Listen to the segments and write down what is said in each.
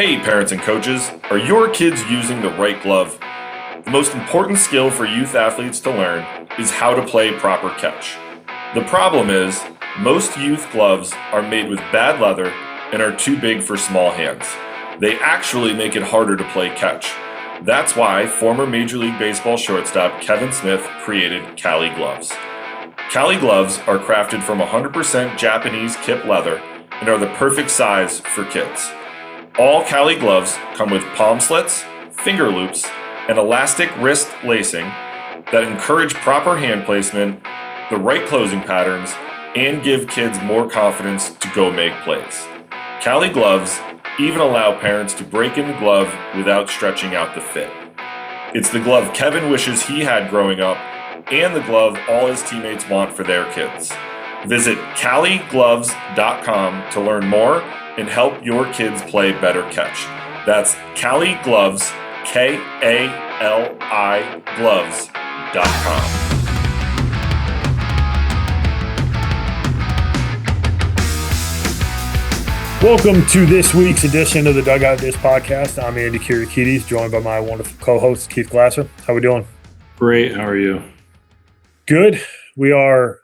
Hey parents and coaches, are your kids using the right glove? The most important skill for youth athletes to learn is how to play proper catch. The problem is, most youth gloves are made with bad leather and are too big for small hands. They actually make it harder to play catch. That's why former Major League Baseball shortstop Kevin Smith created Cali gloves. Cali gloves are crafted from 100% Japanese kip leather and are the perfect size for kids. All Cali gloves come with palm slits, finger loops, and elastic wrist lacing that encourage proper hand placement, the right closing patterns, and give kids more confidence to go make plays. Cali gloves even allow parents to break in the glove without stretching out the fit. It's the glove Kevin wishes he had growing up, and the glove all his teammates want for their kids. Visit caligloves.com to learn more and help your kids play better catch. That's Cali Gloves, K-A-L-I gloves.com. Welcome to this week's edition of the Dugout Dish podcast. I'm Andy Kirikides, joined by my wonderful co-host, Keith Glasser. How we doing? Great. How are you? Good. We are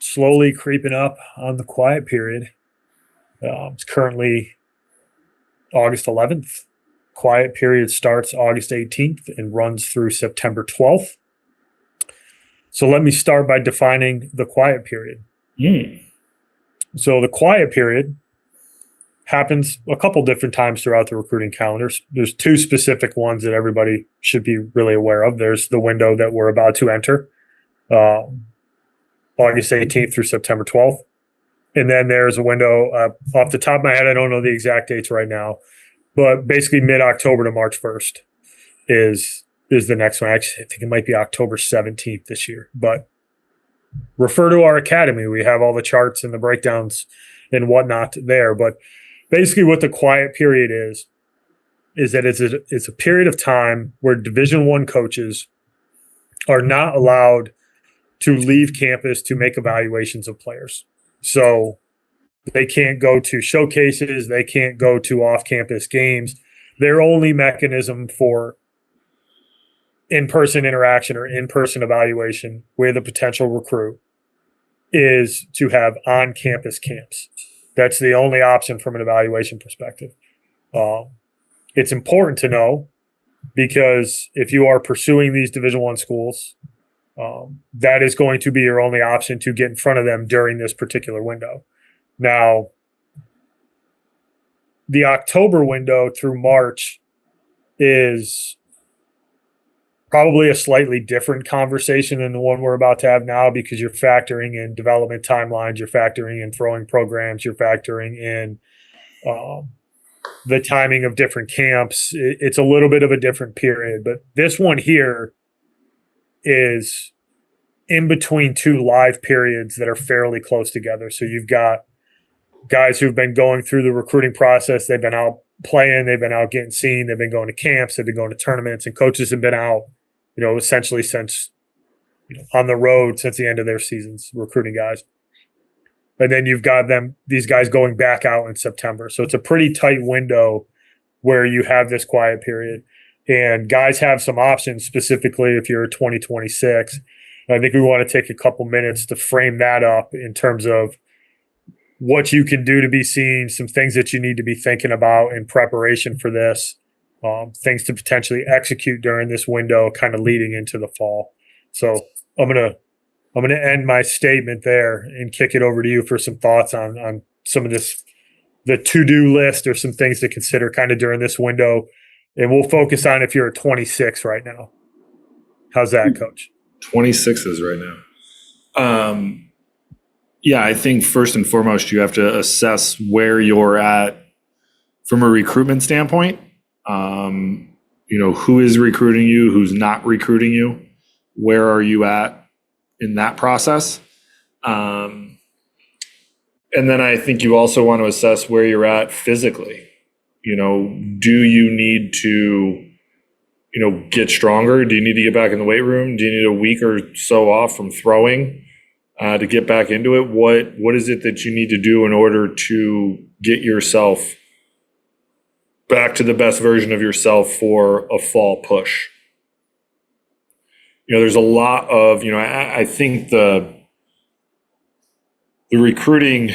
slowly creeping up on the quiet period. It's currently August 11th. Quiet period starts August 18th and runs through September 12th. So let me start by defining the quiet period. So the quiet period happens a couple different times throughout the recruiting calendars. There's two specific ones that everybody should be really aware of. There's the window that we're about to enter, August 18th through September 12th. And then there's a window off the top of my head, I don't know the exact dates right now, but basically mid-October to March 1st is the next one. Actually, I think it might be October 17th this year. But refer to our academy. We have all the charts and the breakdowns and whatnot there. But basically what the quiet period is that it's a period of time where Division I coaches are not allowed to leave campus to make evaluations of players. So they can't go to showcases, they can't go to off-campus games. Their only mechanism for in-person interaction or in-person evaluation with a potential recruit is to have on-campus camps. That's the only option from an evaluation perspective. It's important to know because if you are pursuing these Division I schools, that is going to be your only option to get in front of them during this particular window. Now, the October window through March is probably a slightly different conversation than the one we're about to have now because you're factoring in development timelines, you're factoring in throwing programs, you're factoring in the timing of different camps. It's a little bit of a different period, but this one here is in between two live periods that are fairly close together. So you've got guys who've been going through the recruiting process. They've been out playing. They've been out getting seen. They've been going to camps. They've been going to tournaments. And coaches have been out, essentially since on the road since the end of their seasons, recruiting guys. And then you've got these guys going back out in September. So it's a pretty tight window where you have this quiet period. And guys have some options, specifically if you're 2026. I think we want to take a couple minutes to frame that up in terms of what you can do to be seen, some things that you need to be thinking about in preparation for this, things to potentially execute during this window, kind of leading into the fall. So I'm gonna end my statement there and kick it over to you for some thoughts on some of this, the to-do list or some things to consider kind of during this window. And we'll focus on if you're a 26 right now. How's that, Coach? 26s right now. Yeah, I think first and foremost, you have to assess where you're at from a recruitment standpoint. Who is recruiting you, who's not recruiting you, where are you at in that process? And then I think you also want to assess where you're at physically. Do you need to, get stronger? Do you need to get back in the weight room? Do you need a week or so off from throwing to get back into it? What is it that you need to do in order to get yourself back to the best version of yourself for a fall push. There's a lot of, I think the recruiting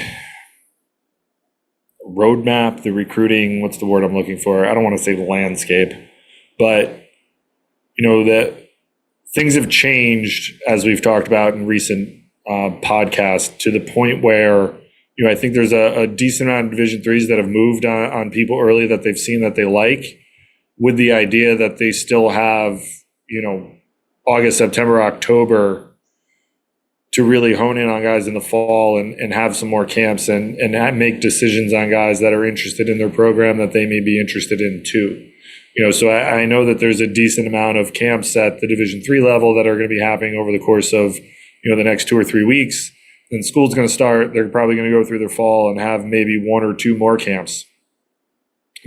roadmap, the recruiting, what's the word I'm looking for? I don't want to say the landscape, but that things have changed, as we've talked about in recent podcasts, to the point where I think there's a decent amount of Division threes that have moved on people early that they've seen that they like, with the idea that they still have August, September, October to really hone in on guys in the fall and have some more camps and make decisions on guys that are interested in their program that they may be interested in too. So I know that there's a decent amount of camps at the Division III level that are going to be happening over the course of, the next 2 or 3 weeks. Then school's going to start. They're probably going to go through their fall and have maybe 1 or 2 more camps,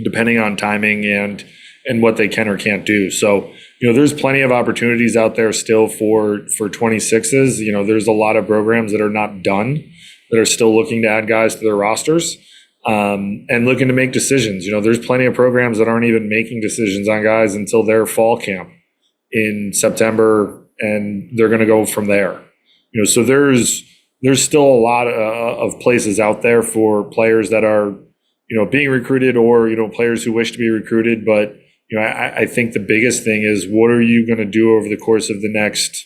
depending on timing and what they can or can't do. So, there's plenty of opportunities out there still for 26s. There's a lot of programs that are not done, that are still looking to add guys to their rosters. And looking to make decisions. There's plenty of programs that aren't even making decisions on guys until their fall camp in September, and they're going to go from there. So there's still a lot of places out there for players that are, being recruited, or, players who wish to be recruited. But, I think the biggest thing is, what are you going to do over the course of the next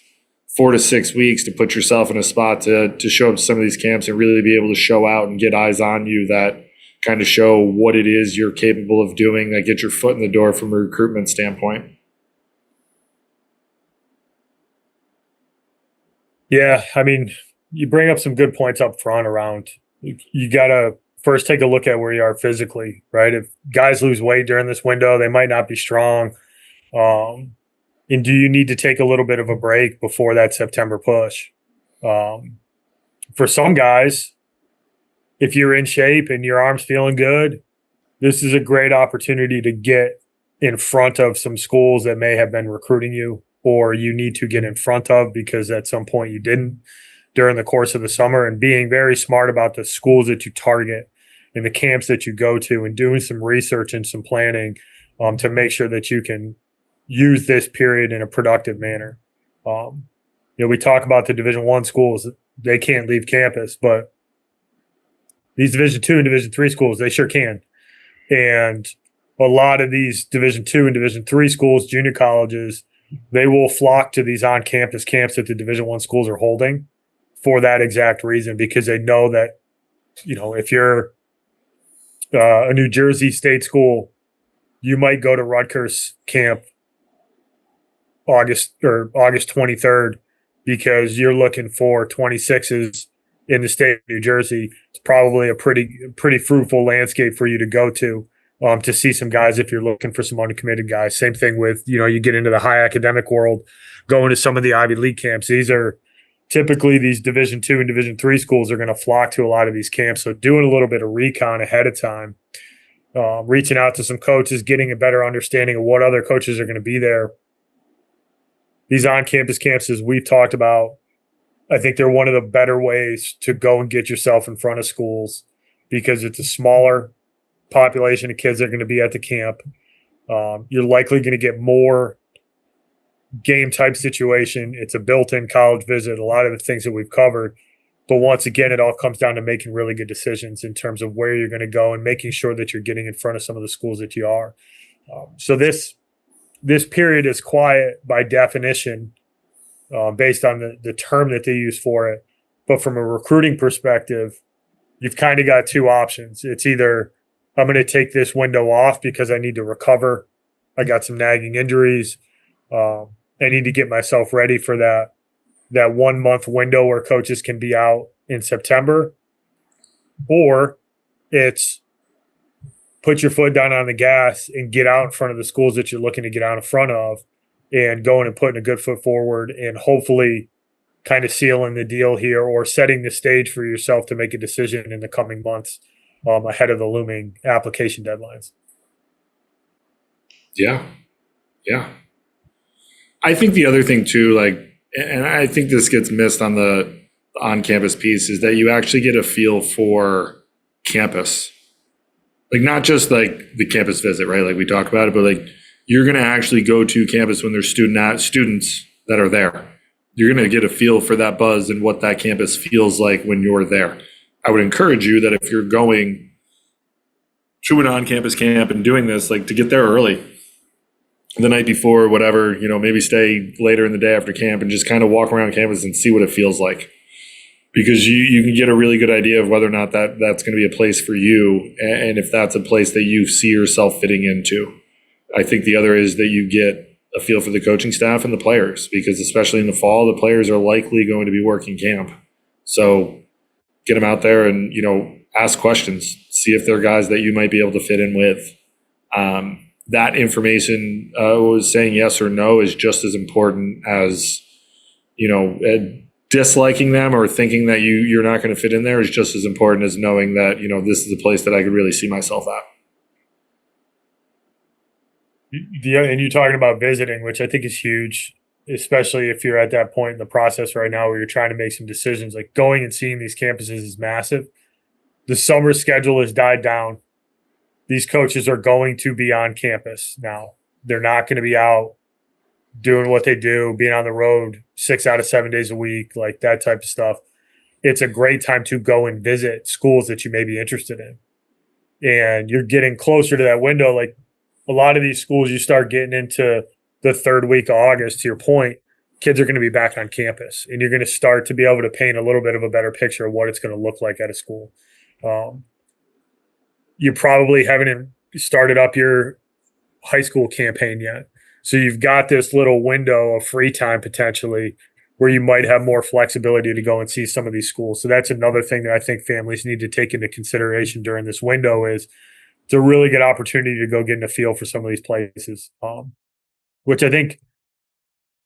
4 to 6 weeks to put yourself in a spot to show up to some of these camps and really be able to show out and get eyes on you that kind of show what it is you're capable of doing, that get your foot in the door from a recruitment standpoint. Yeah, I mean, you bring up some good points up front around you got to first take a look at where you are physically, right? If guys lose weight during this window, they might not be strong. And do you need to take a little bit of a break before that September push? For some guys, if you're in shape and your arm's feeling good, this is a great opportunity to get in front of some schools that may have been recruiting you, or you need to get in front of because at some point you didn't during the course of the summer, and being very smart about the schools that you target and the camps that you go to, and doing some research and some planning to make sure that you can use this period in a productive manner. We talk about the Division I schools, they can't leave campus, but these Division II and Division III schools, they sure can. And a lot of these Division II and Division III schools, junior colleges, they will flock to these on-campus camps that the Division I schools are holding for that exact reason, because they know that, if you're a New Jersey state school, you might go to Rutgers camp August 23rd because you're looking for 26s in the state of New Jersey. It's probably a pretty fruitful landscape for you to go to see some guys if you're looking for some uncommitted guys. Same thing with, you get into the high academic world, going to some of the Ivy League camps. These are typically these Division II and Division III schools are going to flock to a lot of these camps. So doing a little bit of recon ahead of time, reaching out to some coaches, getting a better understanding of what other coaches are going to be there. These on-campus camps, as we've talked about, I think they're one of the better ways to go and get yourself in front of schools, because it's a smaller population of kids that are going to be at the camp. You're likely going to get more game type situation. It's a built-in college visit, a lot of the things that we've covered. But once again, it all comes down to making really good decisions in terms of where you're going to go and making sure that you're getting in front of some of the schools that you are. So this period is quiet by definition, based on the term that they use for it. But from a recruiting perspective, you've kind of got 2 options. It's either I'm going to take this window off because I need to recover. I got some nagging injuries. I need to get myself ready for that 1 month window where coaches can be out in September. Or it's put your foot down on the gas and get out in front of the schools that you're looking to get out in front of, and going and putting a good foot forward and hopefully kind of sealing the deal here, or setting the stage for yourself to make a decision in the coming months ahead of the looming application deadlines. Yeah. I think the other thing too, and I think this gets missed on the on-campus piece, is that you actually get a feel for campus. Like not just like the campus visit, right? Like we talk about it, but like you're going to actually go to campus when there's students that are there. You're going to get a feel for that buzz and what that campus feels like when you're there. I would encourage you that if you're going to an on-campus camp and doing this, like to get there early, the night before, whatever, maybe stay later in the day after camp and just kind of walk around campus and see what it feels like. Because you can get a really good idea of whether or not that's going to be a place for you, and if that's a place that you see yourself fitting into. I think the other is that you get a feel for the coaching staff and the players, because especially in the fall, the players are likely going to be working camp. So get them out there and, ask questions, see if they're guys that you might be able to fit in with. That information was saying yes or no is just as important as, disliking them or thinking that you're not going to fit in there is just as important as knowing that, this is a place that I could really see myself at. And you're talking about visiting, which I think is huge, especially if you're at that point in the process right now where you're trying to make some decisions. Like going and seeing these campuses is massive. The summer schedule has died down. These coaches are going to be on campus now. They're not going to be out doing what they do, being on the road 6 out of 7 days a week, like that type of stuff. It's a great time to go and visit schools that you may be interested in. And you're getting closer to that window. Like a lot of these schools, you start getting into the third week of August, to your point, kids are going to be back on campus. And you're going to start to be able to paint a little bit of a better picture of what it's going to look like at a school. You probably haven't started up your high school campaign yet. So you've got this little window of free time potentially where you might have more flexibility to go and see some of these schools. So that's another thing that I think families need to take into consideration during this window is it's a really good opportunity to go get a feel for some of these places, which I think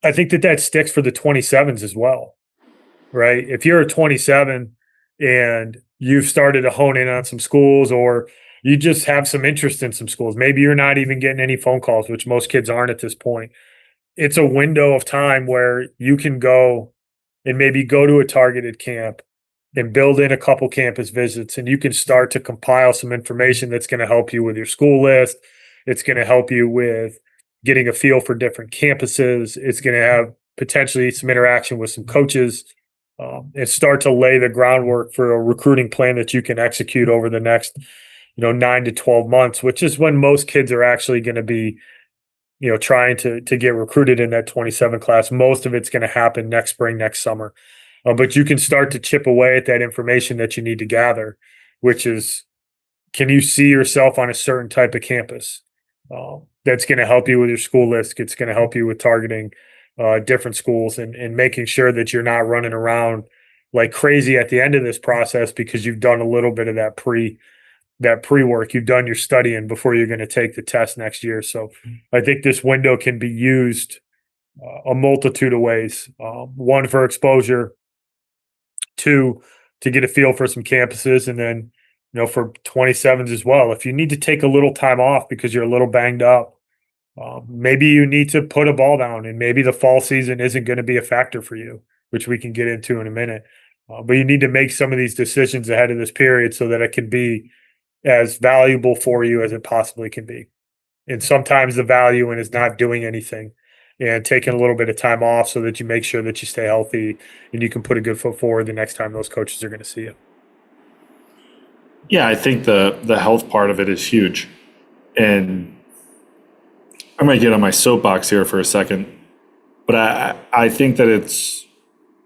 that sticks for the 27s as well, right? If you're a 27 and you've started to hone in on some schools or you just have some interest in some schools. Maybe you're not even getting any phone calls, which most kids aren't at this point. It's a window of time where you can go and maybe go to a targeted camp and build in a couple campus visits, and you can start to compile some information that's going to help you with your school list. It's going to help you with getting a feel for different campuses. It's going to have potentially some interaction with some coaches and start to lay the groundwork for a recruiting plan that you can execute over the next 9 to 12 months, which is when most kids are actually going to be, trying to get recruited in that 27 class. Most of it's going to happen next spring, next summer. But you can start to chip away at that information that you need to gather, which is, can you see yourself on a certain type of campus? That's going to help you with your school list. It's going to help you with targeting different schools and making sure that you're not running around like crazy at the end of this process because you've done a little bit of that pre-work. You've done your studying before you're going to take the test next year. So I think this window can be used a multitude of ways. One, for exposure. Two, to get a feel for some campuses. And then, for 27s as well. If you need to take a little time off because you're a little banged up, maybe you need to put a ball down and maybe the fall season isn't going to be a factor for you, which we can get into in a minute. But you need to make some of these decisions ahead of this period so that it can be as valuable for you as it possibly can be. And sometimes the value in is not doing anything and taking a little bit of time off so that you make sure that you stay healthy and you can put a good foot forward the next time those coaches are going to see you. Yeah, I think the health part of it is huge. And I might get on my soapbox here for a second, but I think that it's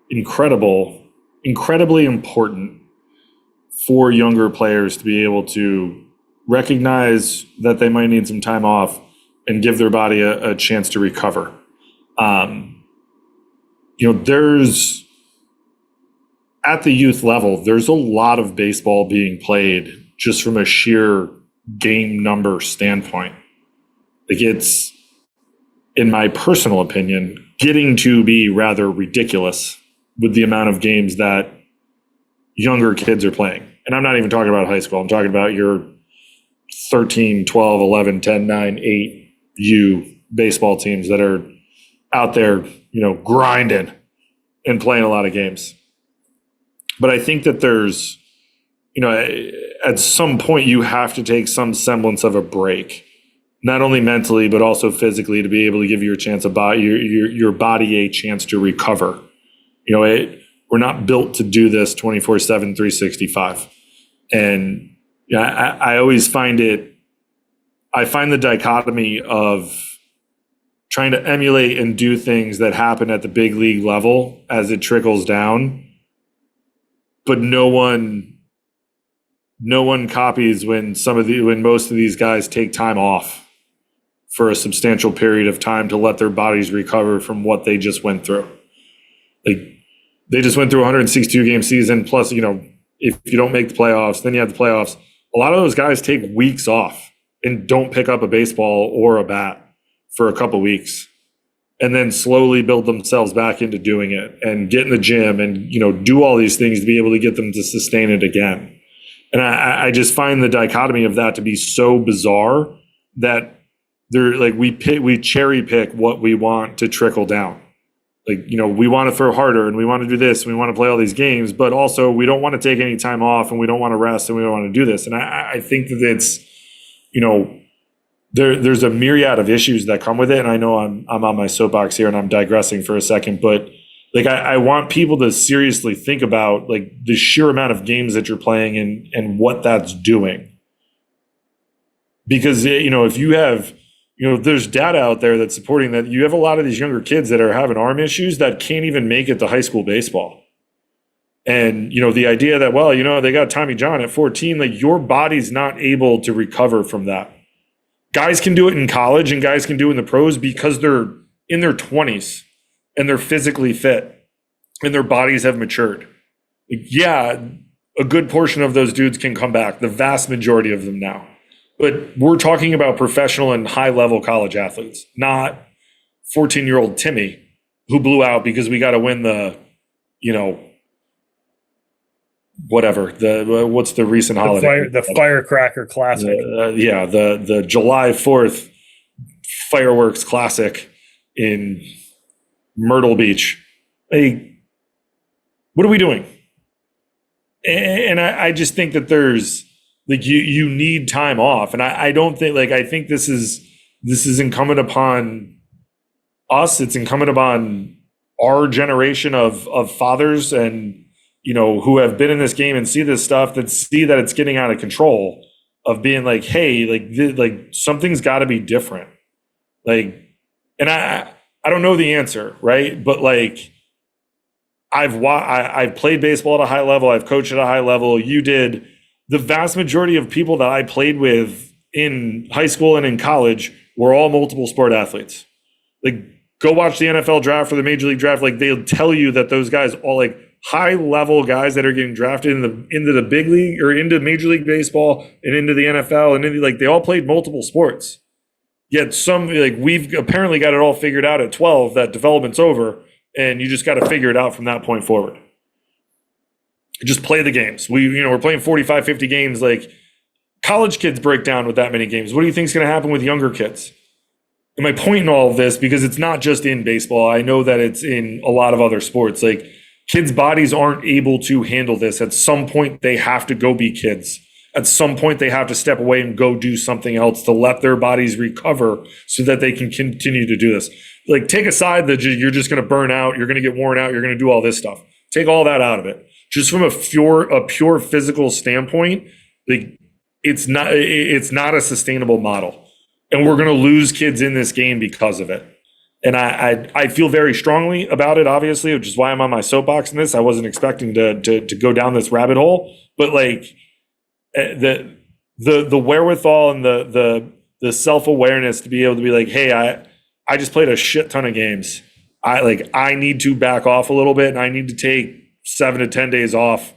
incredibly important for younger players to be able to recognize that they might need some time off and give their body a chance to recover. There's at the youth level, there's a lot of baseball being played just from a sheer game number standpoint. Like it's, in my personal opinion, getting to be rather ridiculous with the amount of games that younger kids are playing. And I'm not even talking about high school. I'm talking about your 13, 12, 11, 10, 9, 8 U baseball teams that are out there, grinding and playing a lot of games. But I think that there's at some point you have to take some semblance of a break, not only mentally but also physically, to be able to give your body a chance to recover. We're not built to do this 24/7, 365. And I always find the dichotomy of trying to emulate and do things that happen at the big league level as it trickles down, but no one copies when most of these guys take time off for a substantial period of time to let their bodies recover from what they just went through. Like, they just went through a 162 game season, plus, if you don't make the playoffs, then you have the playoffs. A lot of those guys take weeks off and don't pick up a baseball or a bat for a couple weeks, and then slowly build themselves back into doing it and get in the gym and, do all these things to be able to get them to sustain it again. And I just find the dichotomy of that to be so bizarre that we cherry pick what we want to trickle down. We want to throw harder and we want to do this and we want to play all these games, but also we don't want to take any time off and we don't want to rest and we don't want to do this. And I think that it's, there's a myriad of issues that come with it. And I know I'm on my soapbox here and I'm digressing for a second, but I want people to seriously think about the sheer amount of games that you're playing and what that's doing. Because, if you have, there's data out there that's supporting that you have a lot of these younger kids that are having arm issues that can't even make it to high school baseball. And, the idea that, they got Tommy John at 14, your body's not able to recover from that. Guys can do it in college and guys can do it in the pros because they're in their 20s and they're physically fit and their bodies have matured. Yeah, a good portion of those dudes can come back, the vast majority of them now. But we're talking about professional and high-level college athletes, not 14-year-old Timmy who blew out because we got to win the, whatever. What's the recent holiday? The Firecracker Classic. The July 4th Fireworks Classic in Myrtle Beach. What are we doing? And I just think that there's you need time off. And I don't think I think this is incumbent upon us. It's incumbent upon our generation of fathers and who have been in this game and see this stuff, that see that it's getting out of control, of being hey, something's got to be different. And I don't know the answer, right? But I've played baseball at a high level. I've coached at a high level. You did. The vast majority of people that I played with in high school and in college were all multiple sport athletes. Go watch the NFL draft or the Major League draft. They'll tell you that those guys all high level guys that are getting drafted into the big league or into Major League Baseball and into the NFL and they all played multiple sports. Yet we've apparently got it all figured out at 12 that development's over and you just got to figure it out from that point forward. Just play the games. We're playing 45, 50 games. College kids break down with that many games. What do you think is going to happen with younger kids? And my point in all of this, because it's not just in baseball, I know that it's in a lot of other sports. Kids' bodies aren't able to handle this. At some point, they have to go be kids. At some point, they have to step away and go do something else to let their bodies recover so that they can continue to do this. Take aside that you're just going to burn out, you're going to get worn out, you're going to do all this stuff. Take all that out of it. Just from a pure physical standpoint, it's not a sustainable model. And we're going to lose kids in this game because of it. And I feel very strongly about it, obviously, which is why I'm on my soapbox in this. I wasn't expecting to go down this rabbit hole, but the wherewithal and the self-awareness to be able to be hey, I just played a shit ton of games. I need to back off a little bit and I need to take 7 to 10 days off,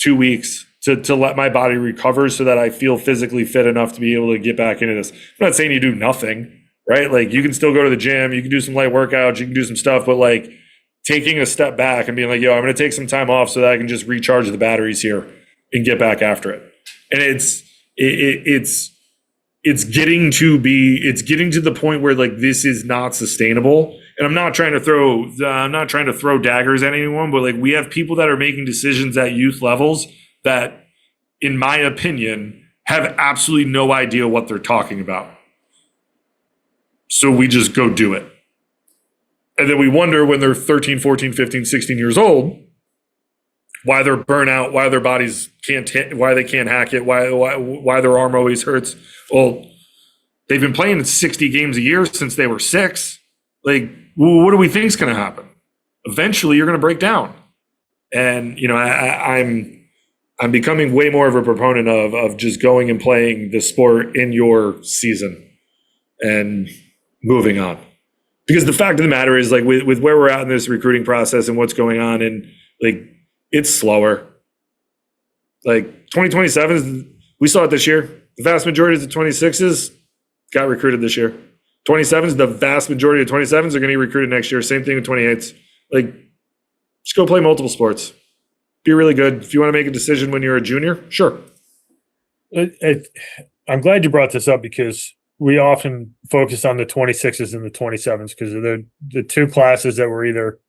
2 weeks to let my body recover so that I feel physically fit enough to be able to get back into this. I'm not saying you do nothing, right? You can still go to the gym, you can do some light workouts, you can do some stuff, but taking a step back and being yo, I'm going to take some time off so that I can just recharge the batteries here and get back after it. And it's getting to the point where this is not sustainable. And I'm not trying to throw daggers at anyone, but we have people that are making decisions at youth levels that in my opinion, have absolutely no idea what they're talking about. So we just go do it. And then we wonder when they're 13, 14, 15, 16 years old, why they're burnt out, why their bodies why they can't hack it, why their arm always hurts. Well, they've been playing 60 games a year since they were 6. Like, what do we think is going to happen? Eventually, you're going to break down. And, you know, I'm becoming way more of a proponent of just going and playing the sport in your season and moving on. Because the fact of the matter is, like, with where we're at in this recruiting process and what's going on, and like, it's slower. Like 2027, we saw it this year. The vast majority of the 26s got recruited this year. 27s, the vast majority of 27s are going to get recruited next year. Same thing with 28s. Like, just go play multiple sports. Be really good. If you want to make a decision when you're a junior, sure. I'm glad you brought this up because we often focus on the 26s and the 27s because they're the two classes that were either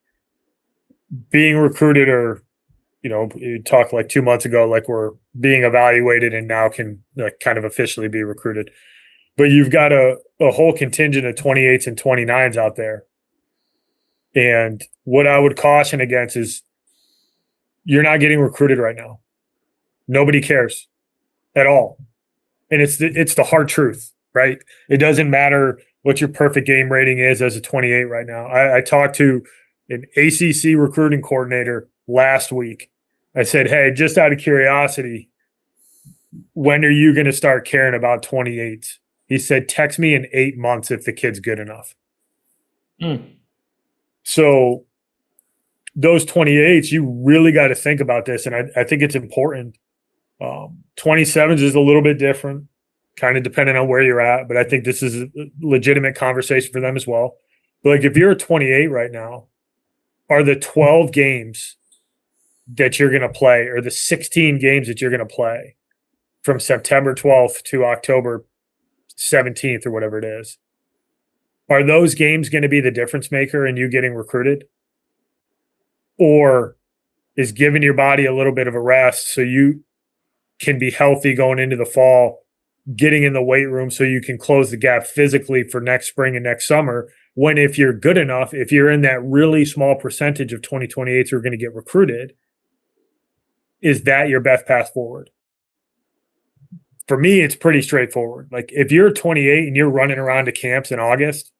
being recruited or, you know, you talked like 2 months ago, like we're being evaluated and now can kind of officially be recruited. But you've got a whole contingent of 28s and 29s out there. And what I would caution against is you're not getting recruited right now. Nobody cares at all. And it's the hard truth, right? It doesn't matter what your perfect game rating is as a 28 right now. I talked to an ACC recruiting coordinator last week. I said, hey, just out of curiosity, when are you going to start caring about 28s? He said, text me in 8 months if the kid's good enough. So those 28s, you really got to think about this. And I think it's important. 27s is a little bit different, kind of depending on where you're at. But I think this is a legitimate conversation for them as well. But like if you're a 28 right now, are the 12 games that you're going to play or the 16 games that you're going to play from September 12th to October 17th or whatever it is, are those games going to be the difference maker in you getting recruited? Or is giving your body a little bit of a rest so you can be healthy going into the fall, getting in the weight room so you can close the gap physically for next spring and next summer, when if you're good enough, if you're in that really small percentage of 2028s who are going to get recruited, is that your best path forward? For me, it's pretty straightforward. Like if you're 28 and you're running around to camps in August,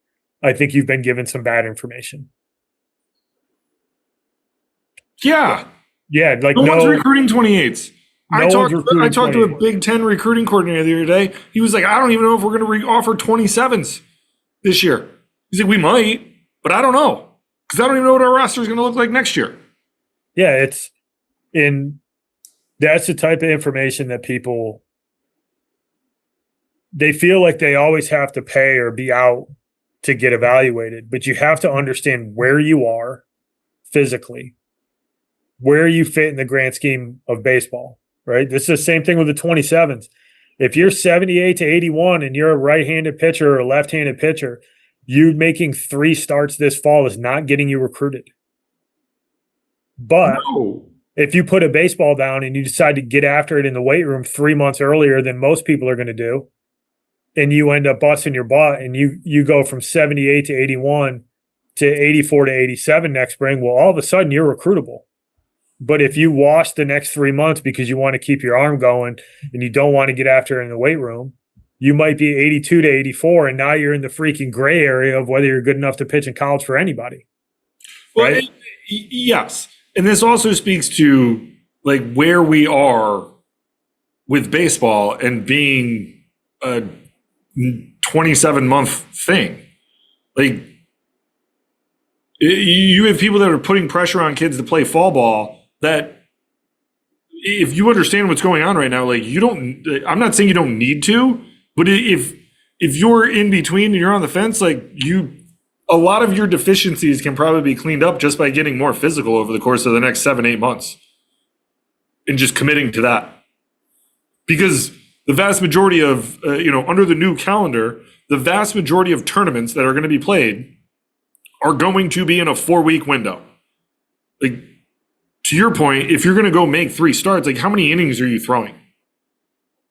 I think you've been given some bad information. Yeah. Yeah. Like no one's recruiting 28s. I talked to a 28. Big Ten recruiting coordinator the other day. He was like, I don't even know if we're going to offer 27s this year. He's like, we might, but I don't know. Because I don't even know what our roster is going to look like next year. Yeah, that's the type of information that people, they feel like they always have to pay or be out to get evaluated. But you have to understand where you are physically, where you fit in the grand scheme of baseball, right? This is the same thing with the 27s. If you're 78 to 81 and you're a right-handed pitcher or a left-handed pitcher, you making 3 starts this fall is not getting you recruited. But if you put a baseball down and you decide to get after it in the weight room 3 months earlier than most people are going to do, and you end up busting your butt and you go from 78 to 81 to 84 to 87 next spring, well, all of a sudden you're recruitable. But if you wash the next 3 months because you want to keep your arm going and you don't want to get after it in the weight room, you might be 82 to 84, and now you're in the freaking gray area of whether you're good enough to pitch in college for anybody. Well, right? Yes. And this also speaks to like where we are with baseball and being a 27-month thing. Like you have people that are putting pressure on kids to play fall ball that if you understand what's going on right now, like I'm not saying you don't need to, but if you're in between and you're on the fence, like a lot of your deficiencies can probably be cleaned up just by getting more physical over the course of the next 7-8 months and just committing to that. Because the vast majority of, under the new calendar, the vast majority of tournaments that are going to be played are going to be in a 4-week window. Like, to your point, if you're going to go make 3 starts, like how many innings are you throwing?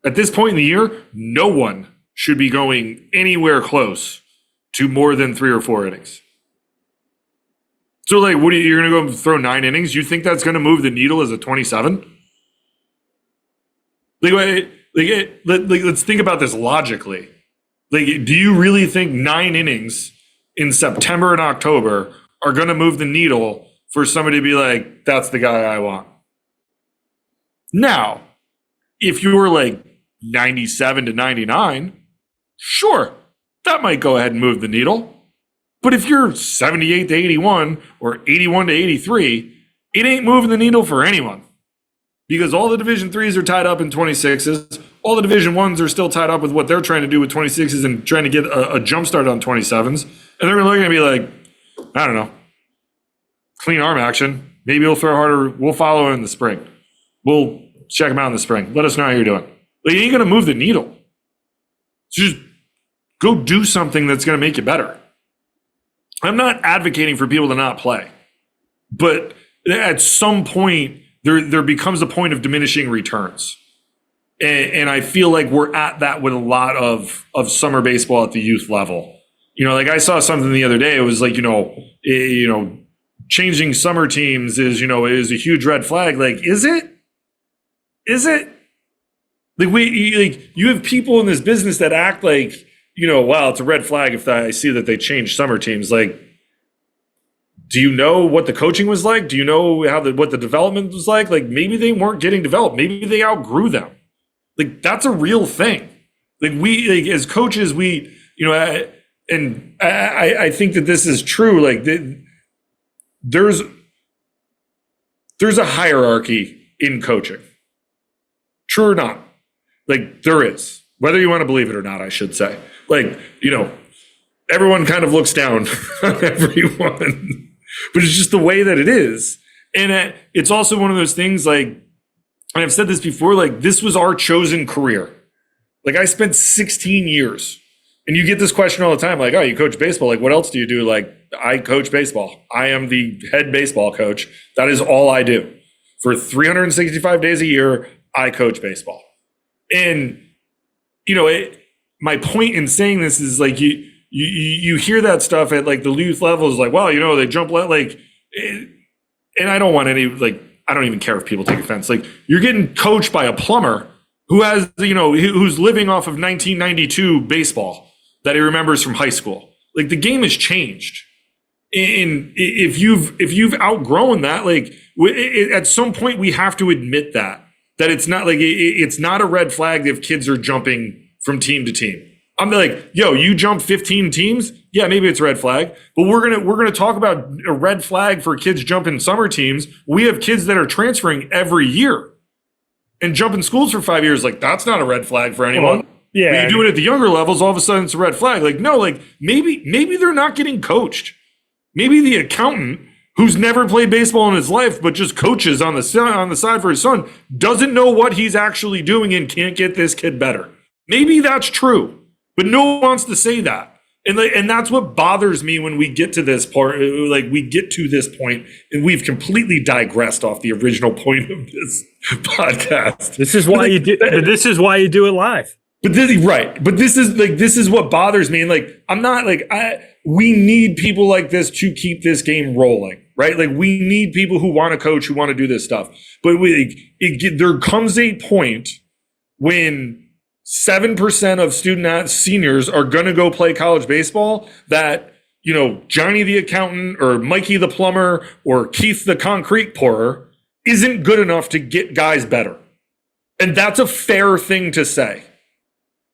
At this point in the year, no one should be going anywhere close to more than 3 or 4 innings. So, like, what you're going to go throw 9 innings? You think that's going to move the needle as a 27? Let's think about this logically. Like, do you really think 9 innings in September and October are going to move the needle for somebody to be like, that's the guy I want? Now, if you were like 97 to 99, sure, that might go ahead and move the needle. But if you're 78 to 81 or 81 to 83, it ain't moving the needle for anyone. Because all the Division 3s are tied up in 26s. All the Division 1s are still tied up with what they're trying to do with 26s and trying to get a jump start on 27s. And they're looking to be like, I don't know, clean arm action. Maybe he'll throw harder. We'll follow in the spring. We'll check him out in the spring. Let us know how you're doing. Like, you ain't going to move the needle. So just go do something that's going to make you better. I'm not advocating for people to not play. But at some point, there becomes a point of diminishing returns. And I feel like we're at that with a lot of summer baseball at the youth level. You know, like I saw something the other day. It was like, changing summer teams is a huge red flag. Like, is it? Is it? Like, you have people in this business that act like, wow, it's a red flag if I see that they change summer teams. Like, do you know what the coaching was like? Do you know what the development was like? Like, maybe they weren't getting developed. Maybe they outgrew them. Like, that's a real thing. Like, as coaches, and I think that this is true. Like, there's a hierarchy in coaching. True or not? Like, there is. Whether you want to believe it or not, I should say. Like, everyone kind of looks down on everyone. But it's just the way that it is. And it's also one of those things, like, and I've said this before, like, this was our chosen career. Like, I spent 16 years. And you get this question all the time, like, oh, you coach baseball. Like, what else do you do? Like, I coach baseball. I am the head baseball coach. That is all I do. For 365 days a year, I coach baseball. And, my point in saying this is, like, you hear that stuff at, like, the youth levels, like, well, they jump, like, and I don't want any, like, I don't even care if people take offense. Like, you're getting coached by a plumber who has, who's living off of 1992 baseball that he remembers from high school. Like, the game has changed. And if you've outgrown that, like, at some point we have to admit that it's not like, it's not a red flag if kids are jumping from team to team. I'm like, yo, you jump 15 teams? Yeah, maybe it's a red flag. But we're gonna talk about a red flag for kids jumping summer teams. We have kids that are transferring every year and jumping schools for 5 years. Like, that's not a red flag for anyone. Yeah. When you do it at the younger levels, all of a sudden it's a red flag. Like, no, like, maybe they're not getting coached. Maybe the accountant who's never played baseball in his life but just coaches on the side for his son doesn't know what he's actually doing and can't get this kid better. Maybe that's true. But no one wants to say that. And that's what bothers me when we get to this part, like, we get to this point and we've completely digressed off the original point of this podcast. This is why you do it live. But this is what bothers me. And, like, I'm not like, we need people like this to keep this game rolling, right? Like, we need people who want to coach, who want to do this stuff. But there comes a point when 7% of seniors are going to go play college baseball that, Johnny the accountant or Mikey the plumber or Keith the concrete pourer isn't good enough to get guys better. And that's a fair thing to say.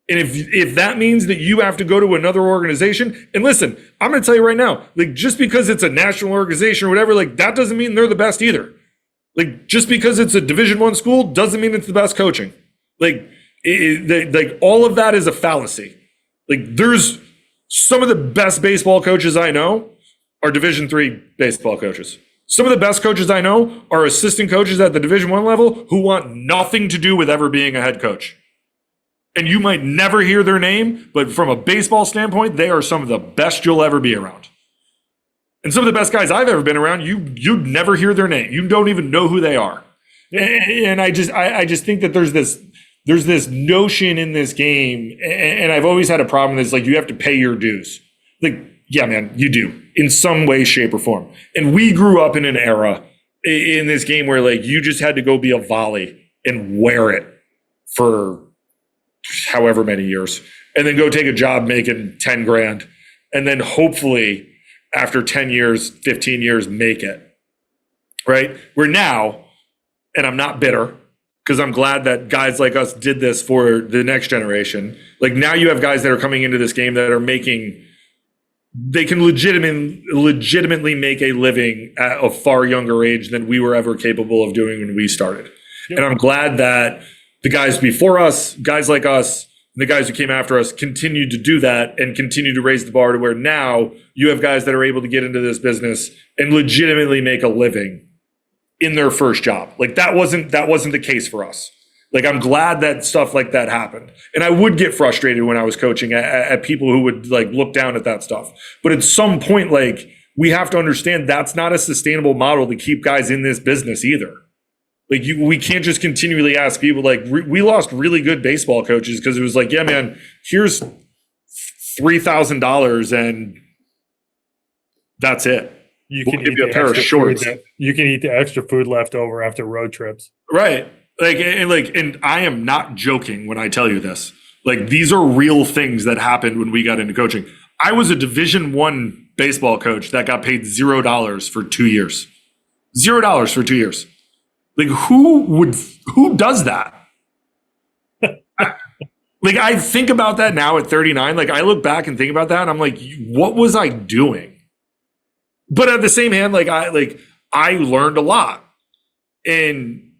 And if that means that you have to go to another organization, and listen, I'm going to tell you right now, like, just because it's a national organization or whatever, like, that doesn't mean they're the best either. Like, just because it's a Division I school doesn't mean it's the best coaching. Like, like, all of that is a fallacy. Like, there's some of the best baseball coaches I know are Division III baseball coaches. Some of the best coaches I know are assistant coaches at the Division I level who want nothing to do with ever being a head coach. And you might never hear their name, but from a baseball standpoint, they are some of the best you'll ever be around. And some of the best guys I've ever been around, you'd never hear their name. You don't even know who they are. And I just think that there's there's this notion in this game, and I've always had a problem with this, like you have to pay your dues. Like, yeah, man, you do in some way, shape, or form. And we grew up in an era in this game where like you just had to go be a volley and wear it for however many years, and then go take a job making 10 grand, and then hopefully after 10 years, 15 years, make it. Right? We're now, and I'm not bitter, because I'm glad that guys like us did this for the next generation. Like now you have guys that are coming into this game that are they can legitimately make a living at a far younger age than we were ever capable of doing when we started. Yep. And I'm glad that the guys before us, guys like us, and the guys who came after us continued to do that and continue to raise the bar to where now you have guys that are able to get into this business and legitimately make a living in their first job. Like that wasn't the case for us. Like I'm glad that stuff like that happened. And I would get frustrated when I was coaching at people who would like look down at that stuff. But at some point, like we have to understand that's not a sustainable model to keep guys in this business either. Like we can't just continually ask people like we lost really good baseball coaches because it was like, yeah, man, here's $3,000 and that's it. You can give eat you a pair of shorts. You can eat the extra food left over after road trips. Right. And I am not joking when I tell you this. Like these are real things that happened when we got into coaching. I was a Division I baseball coach that got paid $0 for 2 years. $0 for 2 years. Like who does that? Like I think about that now at 39. Like I look back and think about that and I'm like, what was I doing? But at the same hand, like I learned a lot. And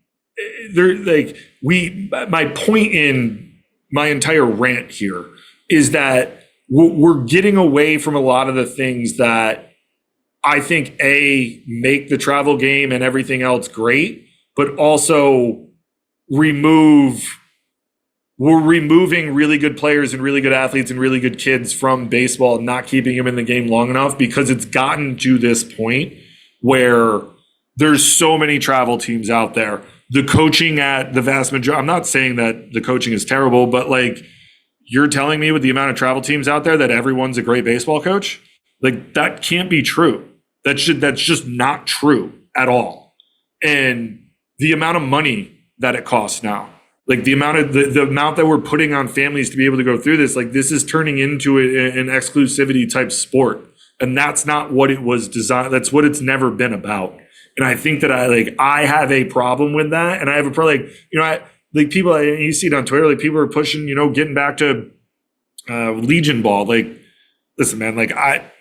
my point in my entire rant here is that we're getting away from a lot of the things that I think make the travel game and everything else great, but also we're removing really good players and really good athletes and really good kids from baseball and not keeping them in the game long enough because it's gotten to this point where there's so many travel teams out there. The coaching at the vast majority, I'm not saying that the coaching is terrible, but like you're telling me with the amount of travel teams out there that everyone's a great baseball coach? Like that can't be true. That's just not true at all. And the amount of money that it costs now, like the amount that we're putting on families to be able to go through this, like this is turning into an exclusivity type sport. And that's not what it was designed. That's what it's never been about. And I think that I have a problem with that. And I have a problem, people, you see it on Twitter, like people are pushing, getting back to Legion ball. Like, listen, man, like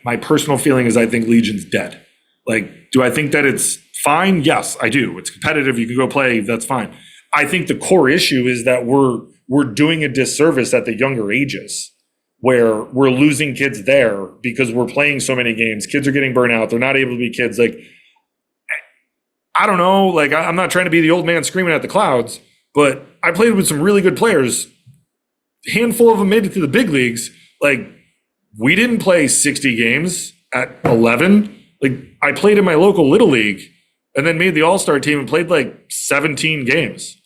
my personal feeling is I think Legion's dead. Like, do I think that it's fine? Yes, I do. It's competitive. You can go play. That's fine. I think the core issue is that we're doing a disservice at the younger ages where we're losing kids there because we're playing so many games. Kids are getting burnt out. They're not able to be kids. Like, I don't know. Like, I'm not trying to be the old man screaming at the clouds, but I played with some really good players. A handful of them made it to the big leagues. Like, we didn't play 60 games at 11. Like, I played in my local little league and then made the all-star team and played like 17 games.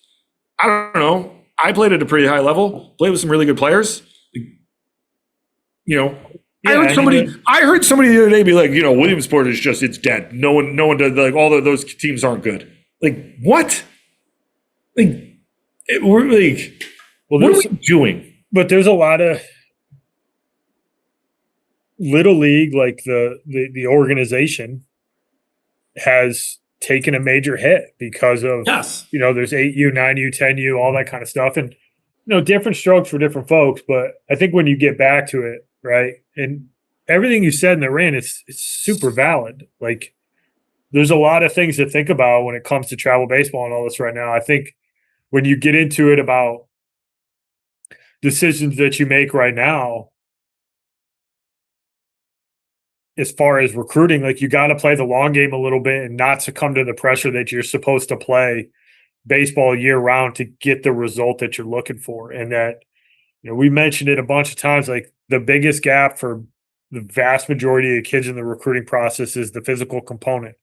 I don't know. I played at a pretty high level, played with some really good players. Yeah, I heard somebody the other day be like, Williamsport is it's dead. No one does, like, all those teams aren't good. Like, what? Like, we're like, what are we doing? But there's a lot of little league, like the organization has taken a major hit because of, yes, there's 8U, 9U, 10U, all that kind of stuff. And, different strokes for different folks. But I think when you get back to it, right, and everything you said in the rant, it's super valid. Like, there's a lot of things to think about when it comes to travel baseball and all this right now. I think when you get into it about decisions that you make right now, as far as recruiting, like, you got to play the long game a little bit and not succumb to the pressure that you're supposed to play baseball year round to get the result that you're looking for. And that, we mentioned it a bunch of times, like the biggest gap for the vast majority of kids in the recruiting process is the physical component.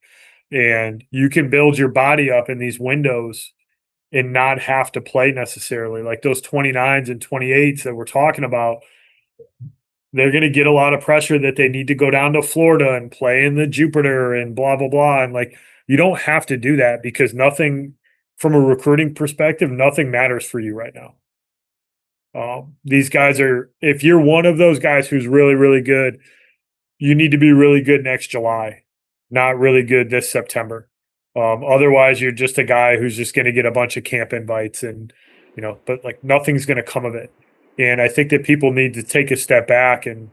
And you can build your body up in these windows and not have to play necessarily. Like those 29s and 28s that we're talking about, they're going to get a lot of pressure that they need to go down to Florida and play in the Jupiter and blah, blah, blah. And like, you don't have to do that because nothing from a recruiting perspective, nothing matters for you right now. These guys are, if you're one of those guys who's really, really good, you need to be really good next July, not really good this September. Otherwise, you're just a guy who's just going to get a bunch of camp invites and, but like nothing's going to come of it. And I think that people need to take a step back and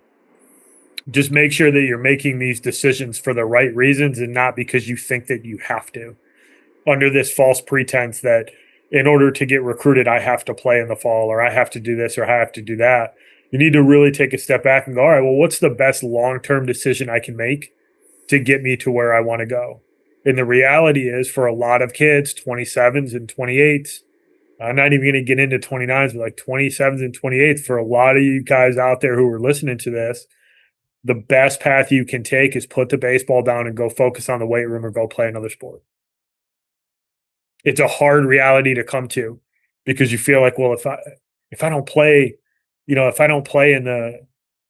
just make sure that you're making these decisions for the right reasons and not because you think that you have to, under this false pretense that in order to get recruited, I have to play in the fall or I have to do this or I have to do that. You need to really take a step back and go, all right, well, what's the best long-term decision I can make to get me to where I want to go? And the reality is for a lot of kids, 27s and 28s, I'm not even going to get into 29s, but like 27s and 28s, for a lot of you guys out there who are listening to this, the best path you can take is put the baseball down and go focus on the weight room or go play another sport. It's a hard reality to come to because you feel like, well, if I don't play, if I don't play in the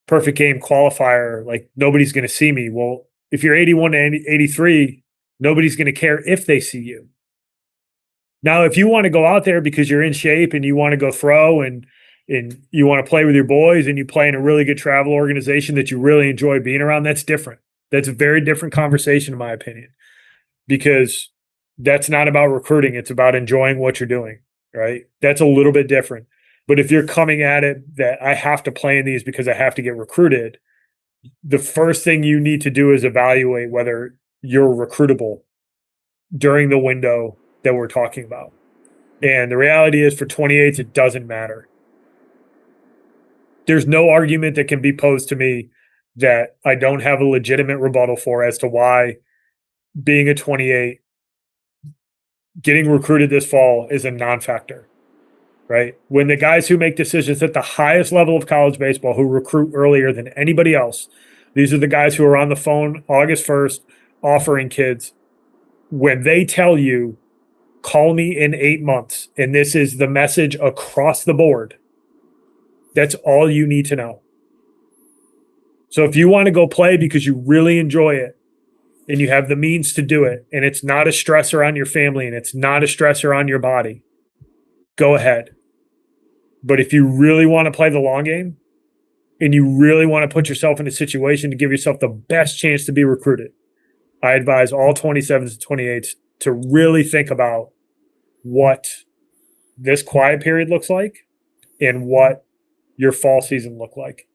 perfect game qualifier, like nobody's going to see me. Well, if you're 81 to 83, nobody's going to care if they see you. Now, if you want to go out there because you're in shape and you want to go throw and you want to play with your boys and you play in a really good travel organization that you really enjoy being around, that's different. That's a very different conversation, in my opinion, because that's not about recruiting. It's about enjoying what you're doing, right? That's a little bit different. But if you're coming at it that I have to play in these because I have to get recruited, the first thing you need to do is evaluate whether you're recruitable during the window that we're talking about. And the reality is for 28s, it doesn't matter. There's no argument that can be posed to me that I don't have a legitimate rebuttal for as to why being a 28, getting recruited this fall is a non-factor, right? When the guys who make decisions at the highest level of college baseball, who recruit earlier than anybody else, these are the guys who are on the phone August 1st offering kids. When they tell you, call me in 8 months, and this is the message across the board, that's all you need to know. So if you want to go play because you really enjoy it and you have the means to do it, and it's not a stressor on your family and it's not a stressor on your body, go ahead. But if you really want to play the long game and you really want to put yourself in a situation to give yourself the best chance to be recruited, I advise all 27s and 28s to really think about what this quiet period looks like and what your fall season look like.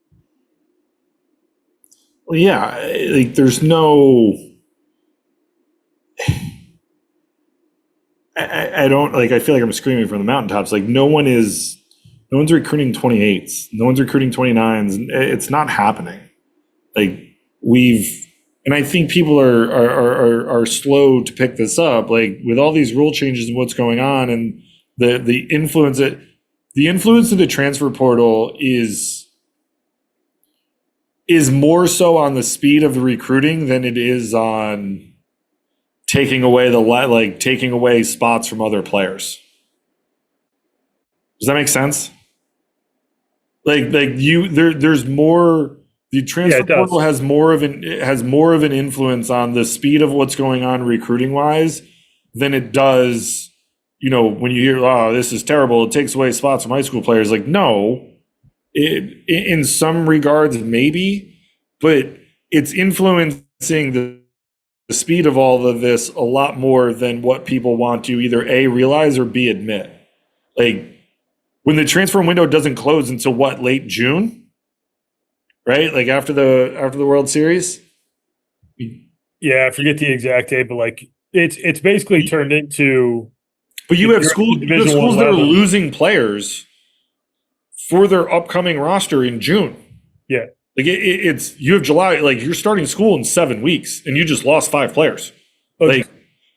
Well, yeah, like there's no, I don't like, I feel like I'm screaming from the mountaintops. Like no one's recruiting 28s. No one's recruiting 29s. It's not happening. Like and I think people are slow to pick this up. Like with all these rule changes and what's going on and the influence of the transfer portal is more so on the speed of the recruiting than it is on taking away spots from other players. Does that make sense? There's more. The transfer portal has more of an influence on the speed of what's going on recruiting wise than it does, when you hear, oh, this is terrible, it takes away spots from high school players. Like, no, in some regards, maybe, but it's influencing the speed of all of this a lot more than what people want to either A, realize or B, admit. Like when the transfer window doesn't close until late June? Right? Like after the World Series? Yeah, I forget the exact date, but like it's basically turned into. But you have schools that are losing players for their upcoming roster in June. Yeah. Like it's you have July, like you're starting school in 7 weeks and you just lost 5 players. Okay. Like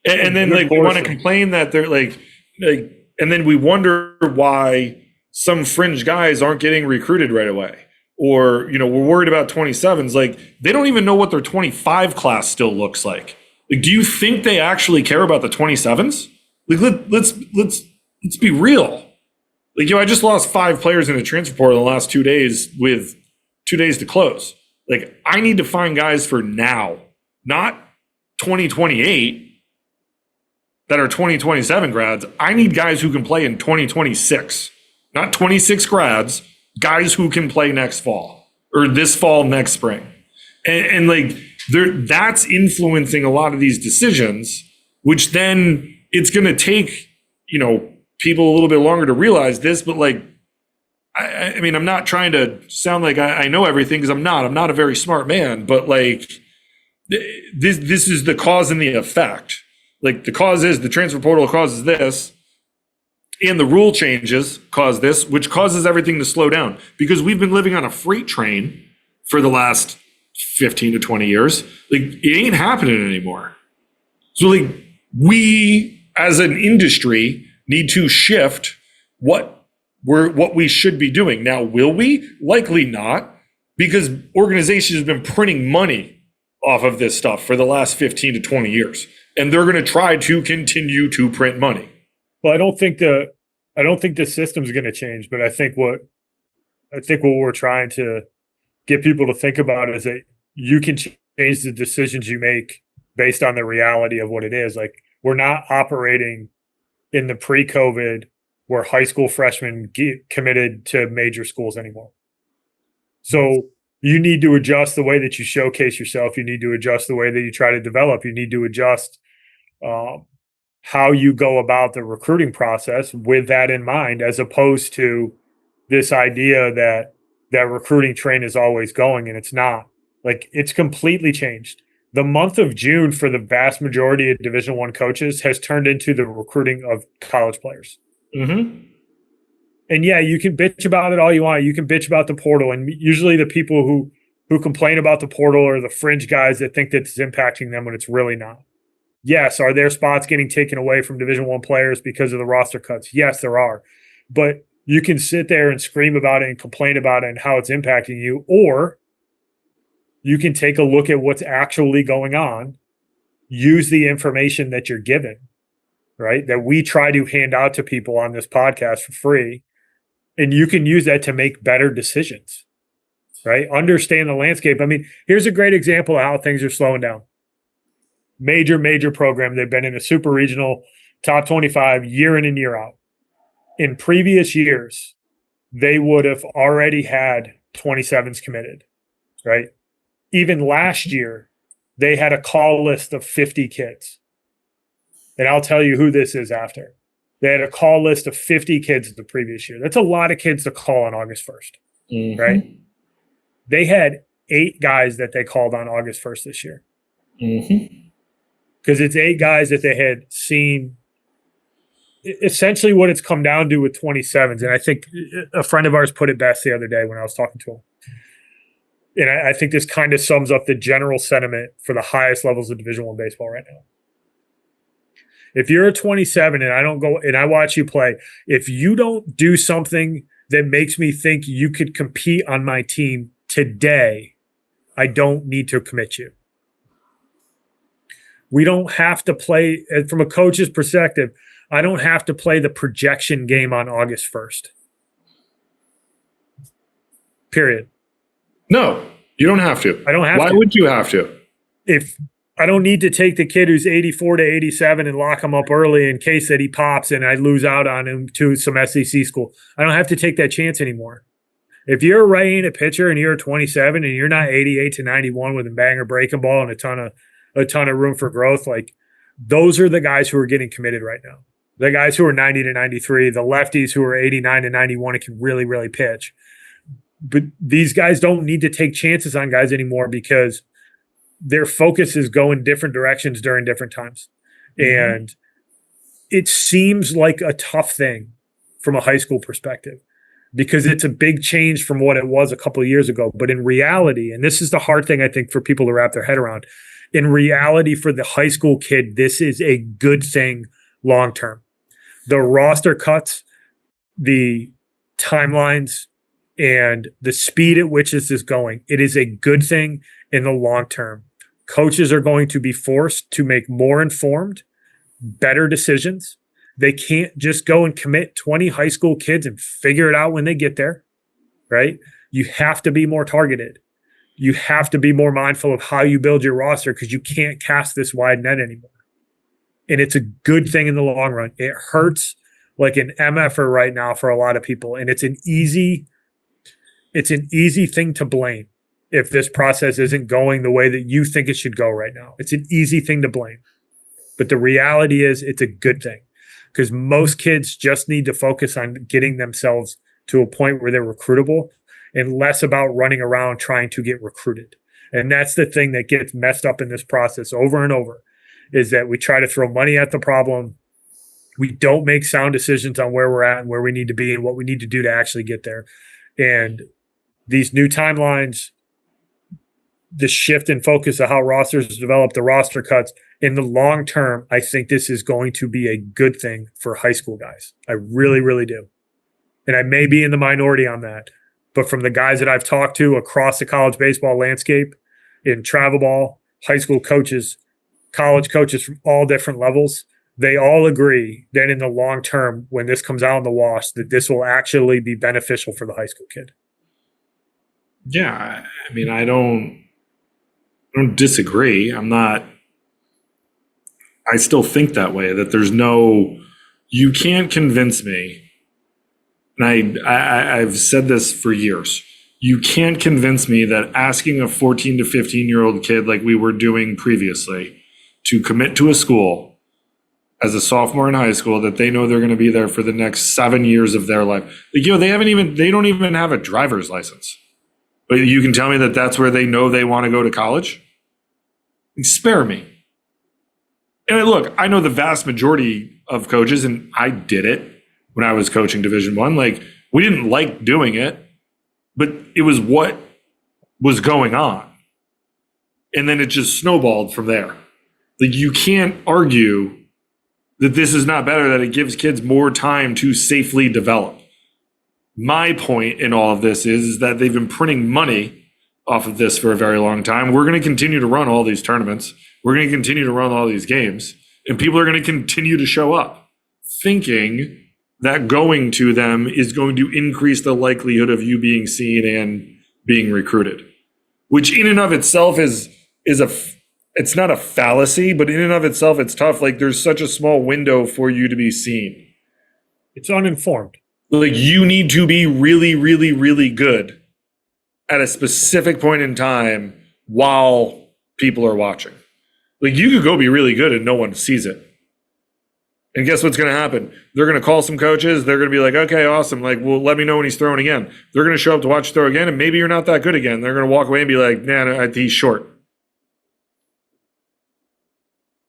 and then like we want to complain that they're like and then we wonder why some fringe guys aren't getting recruited right away. Or, we're worried about 27s. Like, they don't even know what their 25 class still looks like. Like, do you think they actually care about the 27s? Like, let's let's be real. Like, I just lost 5 players in the transfer portal in the last 2 days with 2 days to close. Like, I need to find guys for now, not 2028 that are 2027 grads. I need guys who can play in 2026, not 26 grads, guys who can play next fall or this fall, next spring. And like, that's influencing a lot of these decisions, which then it's going to take, people a little bit longer to realize this, but like, I mean, I'm not trying to sound like I know everything, because I'm not a very smart man, but like, this is the cause and the effect. Like, the cause is the transfer portal causes this, and the rule changes cause this, which causes everything to slow down, because we've been living on a freight train for the last 15 to 20 years. Like, it ain't happening anymore. So like, we as an industry need to shift what we should be doing. Now, will we? Likely not, because organizations have been printing money off of this stuff for the last 15 to 20 years, and they're going to try to continue to print money. Well, I don't think the system's going to change, but I think what we're trying to get people to think about is that you can change the decisions you make based on the reality of what it is. Like, we're not operating in the pre-COVID where high school freshmen get committed to major schools anymore. So you need to adjust the way that you showcase yourself. You need to adjust the way that you try to develop. You need to adjust how you go about the recruiting process with that in mind, as opposed to this idea that recruiting train is always going, and it's not. Like, it's completely changed. The month of June for the vast majority of Division I coaches has turned into the recruiting of college players. Mm-hmm. And yeah, you can bitch about it all you want. You can bitch about the portal. And usually the people who complain about the portal are the fringe guys that think that it's impacting them when it's really not. Yes, are there spots getting taken away from Division I players because of the roster cuts? Yes, there are. But you can sit there and scream about it and complain about it and how it's impacting you, or you can take a look at what's actually going on, use the information that you're given, right, that we try to hand out to people on this podcast for free, and you can use that to make better decisions, right? Understand the landscape. I mean, here's a great example of how things are slowing down. Major program. They've been in a super regional top 25 year in and year out. In previous years, they would have already had 27s committed, right? Even last year, they had a call list of 50 kids. And I'll tell you who this is after. They had a call list of 50 kids the previous year. That's a lot of kids to call on August 1st, right? They had 8 guys that they called on August 1st this year. Because it's 8 guys that they had seen. Essentially what it's come down to with 27s, and I think a friend of ours put it best the other day when I was talking to him. And I think this kind of sums up the general sentiment for the highest levels of Division I baseball right now. If you're a 27 and I don't go and I watch you play, if you don't do something that makes me think you could compete on my team today, I don't need to commit you. We don't have to play, from a coach's perspective, I don't have to play the projection game on August 1st. Period. No, you don't have to. I don't have to. Why would you have to? If I don't need to take the kid who's 84 to 87 and lock him up early in case that he pops and I lose out on him to some SEC school. I don't have to take that chance anymore. If you're a right-handed pitcher and you're a 27 and you're not 88 to 91 with a banger breaking ball and a ton of room for growth, like, those are the guys who are getting committed right now. The guys who are 90 to 93, the lefties who are 89 to 91 and can really, really pitch. But these guys don't need to take chances on guys anymore because their focus is going different directions during different times. And it seems like a tough thing from a high school perspective because it's a big change from what it was a couple of years ago. But in reality, and this is the hard thing I think for people to wrap their head around, in reality for the high school kid, this is a good thing long term. The roster cuts, the timelines, and the speed at which this is going, it is a good thing in the long term. Coaches are going to be forced to make more informed, better decisions. They can't just go and commit 20 high school kids and figure it out when they get there, right? You have to be more targeted. You have to be more mindful of how you build your roster because you can't cast this wide net anymore. And it's a good thing in the long run. It hurts like an MFer right now for a lot of people. And it's an easy thing to blame if this process isn't going the way that you think it should go right now. It's an easy thing to blame. But the reality is it's a good thing because most kids just need to focus on getting themselves to a point where they're recruitable and less about running around trying to get recruited. And that's the thing that gets messed up in this process over and over is that we try to throw money at the problem. We don't make sound decisions on where we're at and where we need to be and what we need to do to actually get there. And these new timelines, the shift in focus of how rosters develop, the roster cuts, in the long term, I think this is going to be a good thing for high school guys. I really, really do. And I may be in the minority on that. But from the guys that I've talked to across the college baseball landscape, in travel ball, high school coaches, college coaches from all different levels, they all agree that in the long term, when this comes out in the wash, that this will actually be beneficial for the high school kid. Yeah, I mean, I don't disagree. I still think that way, that you can't convince me. And I've said this for years. You can't convince me that asking a 14 to 15-year-old kid like we were doing previously to commit to a school as a sophomore in high school that they know they're going to be there for the next 7 years of their life. Like, they don't even have a driver's license. But you can tell me that that's where they know they want to go to college? Spare me. And look, I know the vast majority of coaches, and I did it when I was coaching Division I. Like, we didn't like doing it, but it was what was going on. And then it just snowballed from there. Like, you can't argue that this is not better, that it gives kids more time to safely develop. My point in all of this is that they've been printing money off of this for a very long time. We're going to continue to run all these tournaments. We're going to continue to run all these games, and people are going to continue to show up thinking that going to them is going to increase the likelihood of you being seen and being recruited, which in and of itself it's not a fallacy, but in and of itself, it's tough. Like, there's such a small window for you to be seen. It's uninformed. Like, you need to be really, really, really good at a specific point in time while people are watching. Like, you could go be really good and no one sees it. And guess what's going to happen? They're going to call some coaches. They're going to be like, okay, awesome. Like, well, let me know when he's throwing again. They're going to show up to watch you throw again, and maybe you're not that good again. They're going to walk away and be like, nah, no, he's short.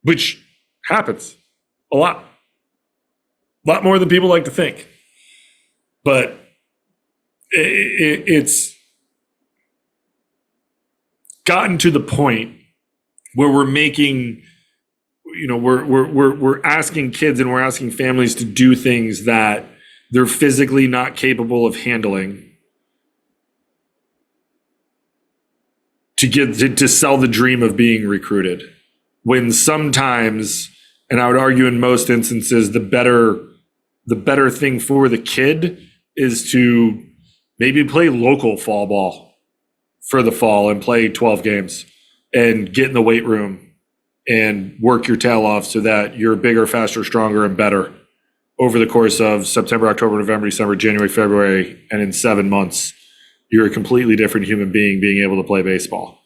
Which happens a lot. A lot more than people like to think. But it's gotten to the point where we're making, we're asking kids and we're asking families to do things that they're physically not capable of handling to sell the dream of being recruited. When sometimes, and I would argue in most instances, the better thing for the kid is to maybe play local fall ball for the fall and play 12 games and get in the weight room and work your tail off so that you're bigger, faster, stronger, and better over the course of September, October, November, December, January, February, and in 7 months, you're a completely different human being able to play baseball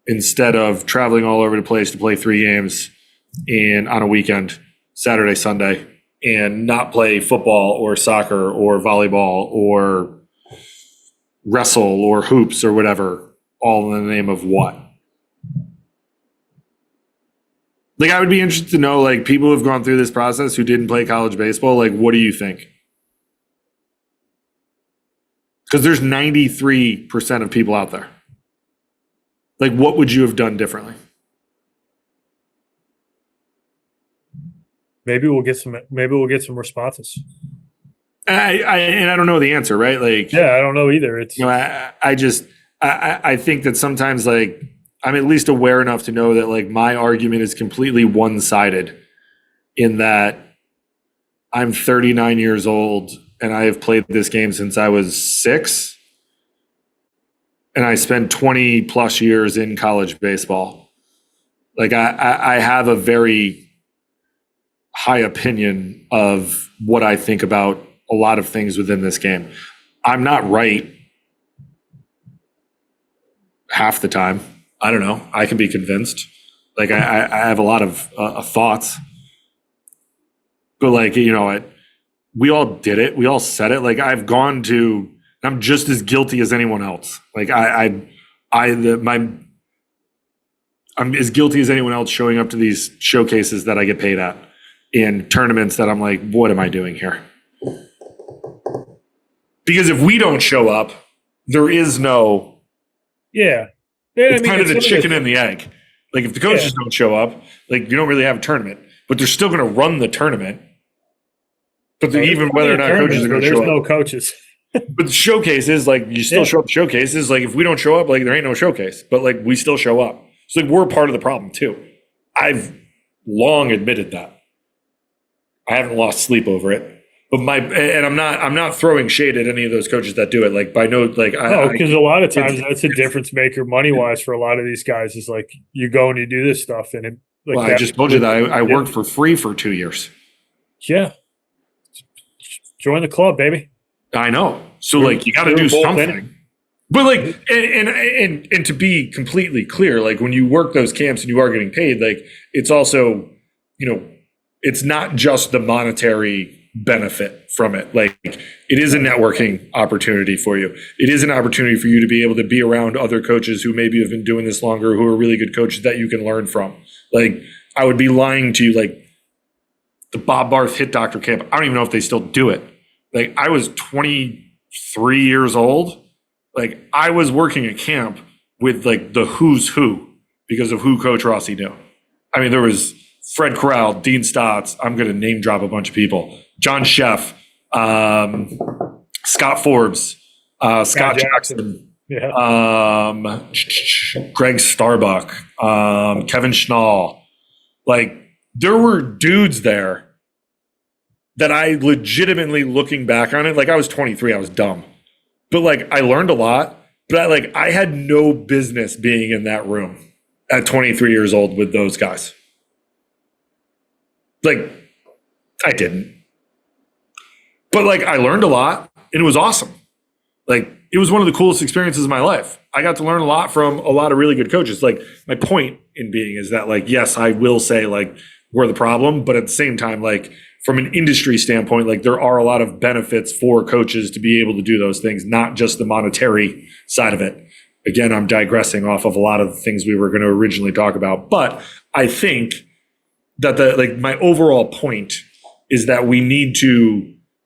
instead of traveling all over the place to play 3 games and on a weekend, Saturday, Sunday, and not play football or soccer or volleyball or wrestle or hoops or whatever, all in the name of what? Like, I would be interested to know, like, people who have gone through this process who didn't play college baseball, like, what do you think? Because there's 93% of people out there. Like, what would you have done differently? Maybe we'll get some responses. I don't know the answer, right? Like, yeah, I don't know either. It's, I think that sometimes, like, I'm at least aware enough to know that, like, my argument is completely one-sided in that I'm 39 years old and I have played this game since I was 6. And I spent 20 plus years in college baseball. Like I have a very high opinion of what I think about a lot of things within this game. I'm not right half the time. I don't know. I can be convinced. Like I have a lot of thoughts, but like, we all did it. We all said it. Like I'm just as guilty as anyone else. Like I'm as guilty as anyone else showing up to these showcases that I get paid at, in tournaments that I'm like, what am I doing here? Because if we don't show up, there is no. Yeah. It's kind of the chicken and the egg. Like if the coaches don't show up, like you don't really have a tournament, but they're still going to run the tournament. But even whether or not coaches are going to show up. There's no coaches. But the showcase is like, you still show up to showcases. Like if we don't show up, like there ain't no showcase, but like we still show up. So like we're part of the problem too. I've long admitted that. I haven't lost sleep over it. But I'm not throwing shade at any of those coaches that do it. Like because a lot of times that's a difference maker money wise for a lot of these guys. Is like you go and you do this stuff, and it. Like I just told you that I worked for free for 2 years. Yeah, join the club, baby. I know. So like you got to do something. But like and to be completely clear, like when you work those camps and you are getting paid, like it's also, it's not just the monetary benefit from it. Like it is a networking opportunity for you. It is an opportunity for you to be able to be around other coaches who maybe have been doing this longer, who are really good coaches that you can learn from. Like I would be lying to you, like the Bob Barth Hit Doctor camp. I don't even know if they still do it. Like I was 23 years old. Like I was working at camp with like the who's who because of who Coach Rossi knew. I mean, there was Fred Corral, Dean Stotts. I'm going to name drop a bunch of people. John Sheff, Scott Forbes, Scott Jackson, Greg Starbuck, Kevin Schnall. Like there were dudes there that I legitimately, looking back on it, like I was 23, I was dumb. But like I learned a lot, but I had no business being in that room at 23 years old with those guys. Like I didn't. But like I learned a lot and it was awesome. Like it was one of the coolest experiences of my life. I got to learn a lot from a lot of really good coaches. Like my point in being is that like, yes, I will say like we're the problem, but at the same time, like from an industry standpoint, like there are a lot of benefits for coaches to be able to do those things, not just the monetary side of it. Again, I'm digressing off of a lot of the things we were going to originally talk about, but I think that my overall point is that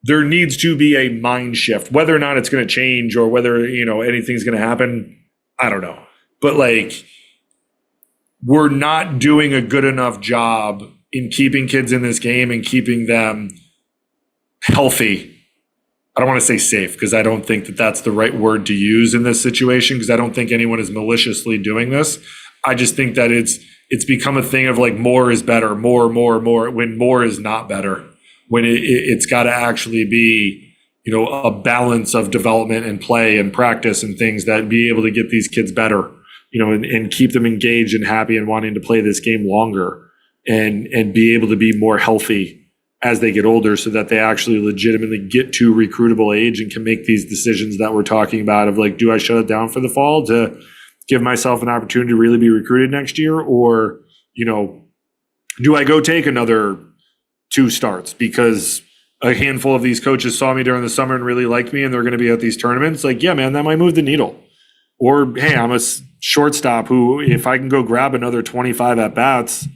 there needs to be a mind shift, whether or not it's going to change or whether, anything's going to happen. I don't know. But like, we're not doing a good enough job in keeping kids in this game and keeping them healthy. I don't want to say safe because I don't think that that's the right word to use in this situation because I don't think anyone is maliciously doing this. I just think that it's become a thing of like more is better, more, when more is not better. When it's got to actually be, a balance of development and play and practice and things that be able to get these kids better, and keep them engaged and happy and wanting to play this game longer and be able to be more healthy as they get older so that they actually legitimately get to recruitable age and can make these decisions that we're talking about of like, do I shut it down for the fall to give myself an opportunity to really be recruited next year? Or, do I go take another 2 starts because a handful of these coaches saw me during the summer and really liked me and they're going to be at these tournaments? Like, yeah, man, that might move the needle. Or, hey, I'm a shortstop who, if I can go grab another 25 at bats,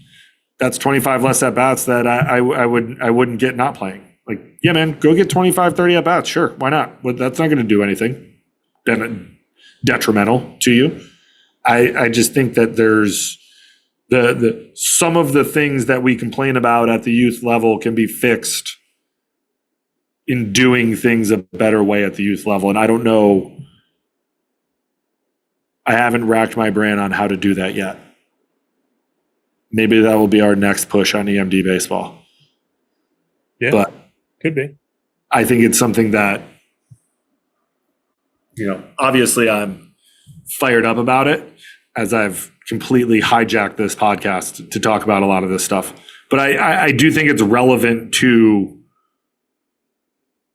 that's 25 less at bats that I wouldn't get not playing. Like, yeah, man, go get 25, 30 at bats. Sure. Why not? But that's not going to do anything detrimental to you. I just think that there's the some of the things that we complain about at the youth level can be fixed in doing things a better way at the youth level. And I don't know. I haven't racked my brain on how to do that yet. Maybe that will be our next push on EMD baseball. Yeah. But Could be. I think it's something that, obviously I'm fired up about it, as I've completely hijacked this podcast to talk about a lot of this stuff. But I do think it's relevant to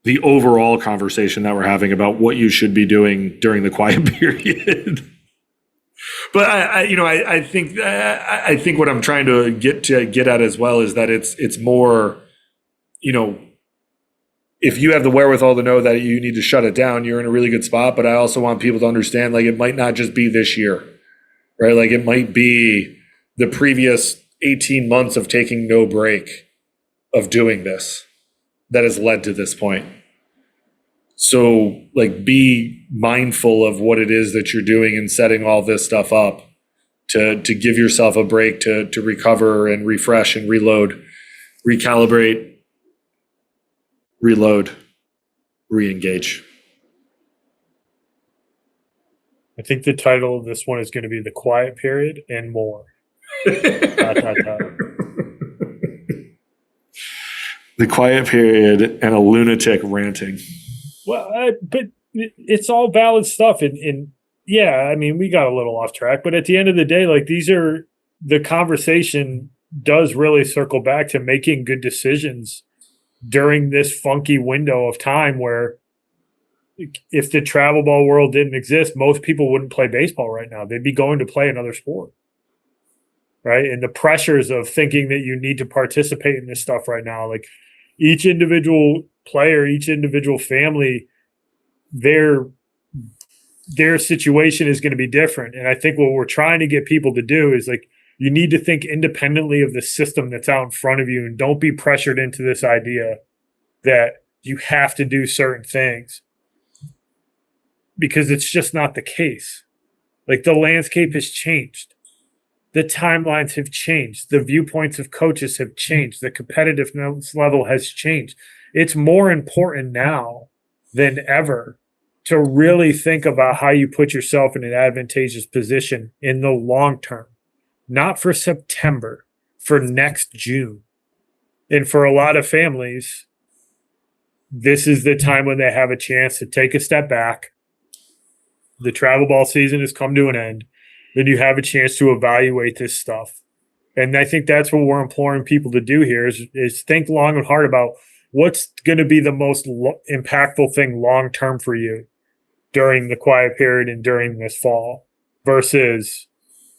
the overall conversation that we're having about what you should be doing during the quiet period. But I think what I'm trying to get at as well is that it's more, if you have the wherewithal to know that you need to shut it down, you're in a really good spot. But I also want people to understand, like, it might not just be this year, right? Like, it might be the previous 18 months of taking no break of doing this that has led to this point. So, like, be mindful of what it is that you're doing and setting all this stuff up to give yourself a break, to recover and refresh and reload, recalibrate, reload, re-engage. I think the title of this one is going to be The Quiet Period and More. The quiet period and a lunatic ranting. Well, but it's all valid stuff. And yeah, I mean, we got a little off track, but at the end of the day, like, the conversation does really circle back to making good decisions during this funky window of time where if the travel ball world didn't exist, most people wouldn't play baseball right now. They'd be going to play another sport. Right. And the pressures of thinking that you need to participate in this stuff right now, like, each individual player, each individual family, their situation is going to be different. And I think what we're trying to get people to do is, like, you need to think independently of the system that's out in front of you, and don't be pressured into this idea that you have to do certain things, because it's just not the case. Like, the landscape has changed. The timelines have changed. The viewpoints of coaches have changed. The competitiveness level has changed. It's more important now than ever to really think about how you put yourself in an advantageous position in the long term, not for September, for next June. And for a lot of families, this is the time when they have a chance to take a step back. The travel ball season has come to an end. Then you have a chance to evaluate this stuff. And I think that's what we're imploring people to do here is think long and hard about what's going to be the most impactful thing long-term for you during the quiet period and during this fall, versus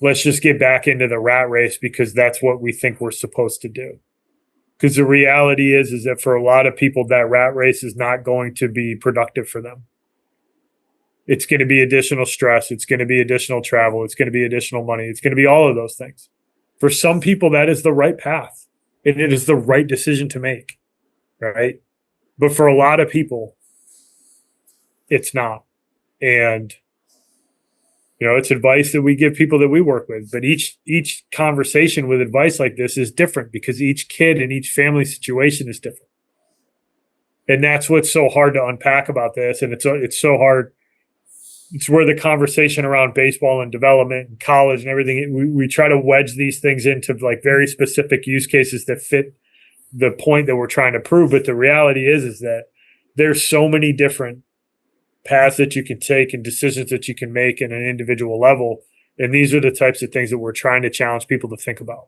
let's just get back into the rat race because that's what we think we're supposed to do. Because the reality is that for a lot of people, that rat race is not going to be productive for them. It's going to be additional stress. It's going to be additional travel. It's going to be additional money. It's going to be all of those things. For some people, that is the right path, and it is the right decision to make, right? But for a lot of people, it's not. And, it's advice that we give people that we work with. But each conversation with advice like this is different, because each kid and each family situation is different. And that's what's so hard to unpack about this. And it's so hard. It's where the conversation around baseball and development and college and everything, we try to wedge these things into, like, very specific use cases that fit the point that we're trying to prove. But the reality is that there's so many different paths that you can take and decisions that you can make in an individual level. And these are the types of things that we're trying to challenge people to think about,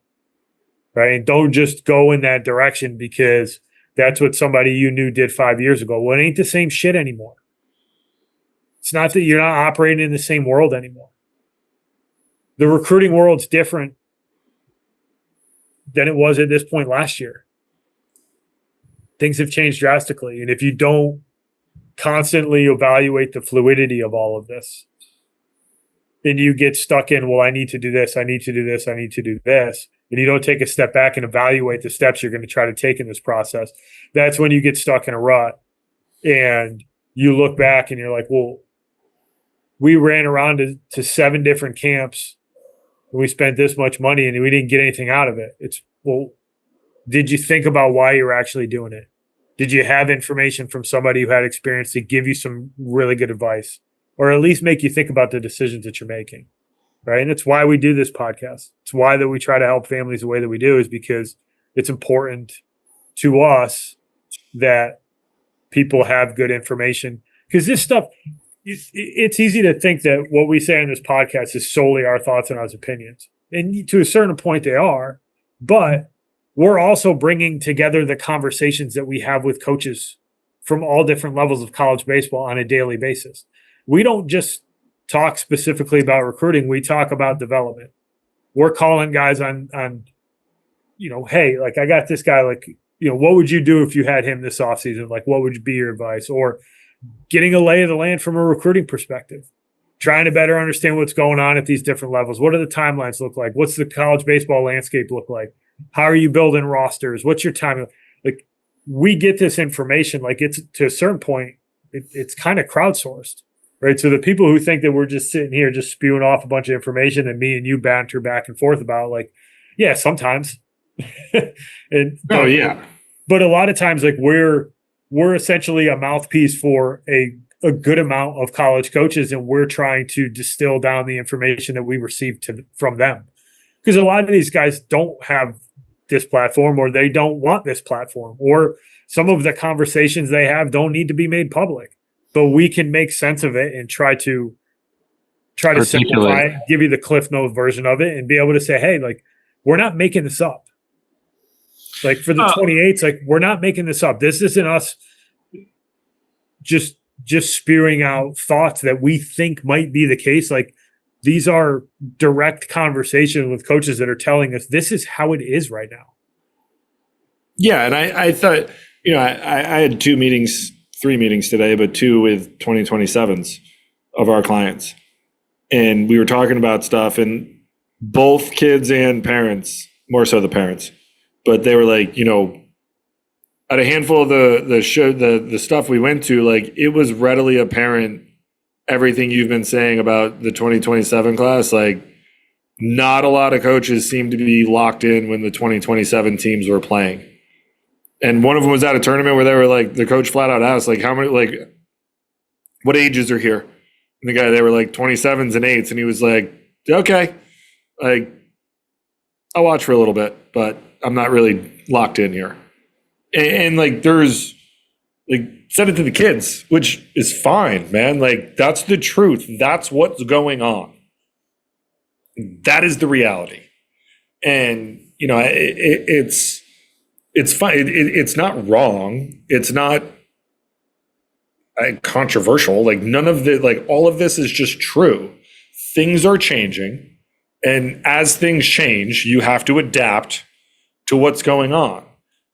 right? And don't just go in that direction because that's what somebody you knew did 5 years ago. Well, it ain't the same shit anymore. It's not that you're not operating in the same world anymore. The recruiting world's different than it was at this point last year. Things have changed drastically. And if you don't constantly evaluate the fluidity of all of this, then you get stuck in, well, I need to do this, I need to do this, I need to do this. And you don't take a step back and evaluate the steps you're going to try to take in this process. That's when you get stuck in a rut. And you look back and you're like, well, we ran around to 7 different camps and we spent this much money and we didn't get anything out of it. It's, well, did you think about why you're actually doing it? Did you have information from somebody who had experience to give you some really good advice, or at least make you think about the decisions that you're making? Right. And it's why we do this podcast. It's why that we try to help families the way that we do, is because it's important to us that people have good information, because this stuff, it's easy to think that what we say on this podcast is solely our thoughts and our opinions. And to a certain point they are, but we're also bringing together the conversations that we have with coaches from all different levels of college baseball on a daily basis. We don't just talk specifically about recruiting. We talk about development. We're calling guys on, hey, like I got this guy, like, what would you do if you had him this offseason? Like, what would be your advice? Or getting a lay of the land from a recruiting perspective, trying to better understand what's going on at these different levels. What do the timelines look like? What's the college baseball landscape look like? How are you building rosters? What's your time? Like, we get this information, like it's to a certain point, it's kind of crowdsourced, right? So the people who think that we're just sitting here just spewing off a bunch of information and me and you banter back and forth about, like, yeah, sometimes. But a lot of times, like we're essentially a mouthpiece for a good amount of college coaches, and we're trying to distill down the information that we receive from them. Because a lot of these guys don't have this platform, or they don't want this platform, or some of the conversations they have don't need to be made public. But we can make sense of it and try to simplify it, give you the Cliff Note version of it, and be able to say, hey, like, we're not making this up. Like for the 28s, like we're not making this up. This isn't us just spewing out thoughts that we think might be the case. Like these are direct conversations with coaches that are telling us this is how it is right now. Yeah, and I thought, I had 3 meetings today, but 2 with 2027s of our clients. And we were talking about stuff, and both kids and parents, more so the parents, but they were like, at a handful of the stuff we went to, like it was readily apparent everything you've been saying about the 2027 class. Like not a lot of coaches seemed to be locked in when the 2027 teams were playing. And one of them was at a tournament where they were like, the coach flat out asked, like, how many, like, what ages are here? And the guy, they were like 27s and 8s. And he was like, okay, like, I'll watch for a little bit, but I'm not really locked in here. And like, there's, like, said it to the kids, which is fine, man. Like, that's the truth. That's what's going on. That is the reality. And, it's fine. It's not wrong. It's not controversial. Like none of the, like all of this is just true. Things are changing. And as things change, you have to adapt to what's going on.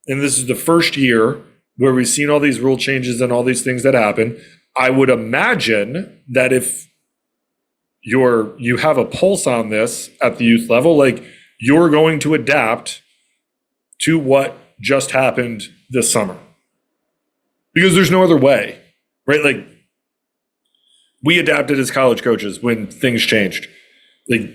And this is the first year where we've seen all these rule changes and all these things that happen. I would imagine that if you have a pulse on this at the youth level, like you're going to adapt to what just happened this summer, because there's no other way, right? Like we adapted as college coaches when things changed. Like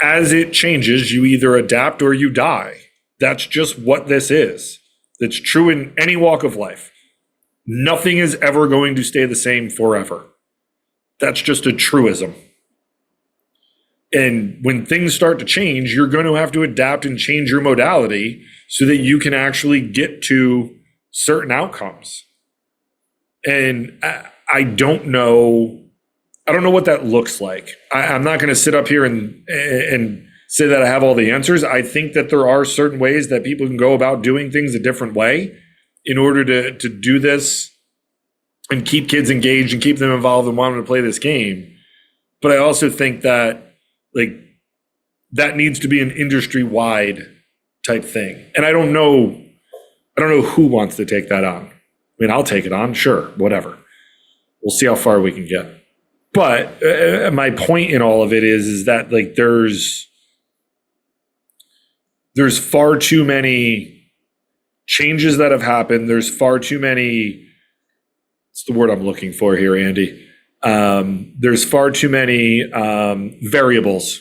as it changes, you either adapt or you die. That's just what this is. It's true in any walk of life. Nothing is ever going to stay the same forever. That's just a truism. And when things start to change, you're going to have to adapt and change your modality so that you can actually get to certain outcomes. And I don't know what that looks like. I'm not going to sit up here and say that I have all the answers. I think that there are certain ways that people can go about doing things a different way in order to do this and keep kids engaged and keep them involved and want them to play this game. But I also think that like that needs to be an industry-wide type thing. And I don't know who wants to take that on. I mean, I'll take it on, sure, whatever. We'll see how far we can get. But my point in all of it is that like there's far too many changes that have happened. There's far too many, what's the word I'm looking for here, Andy? There's far too many variables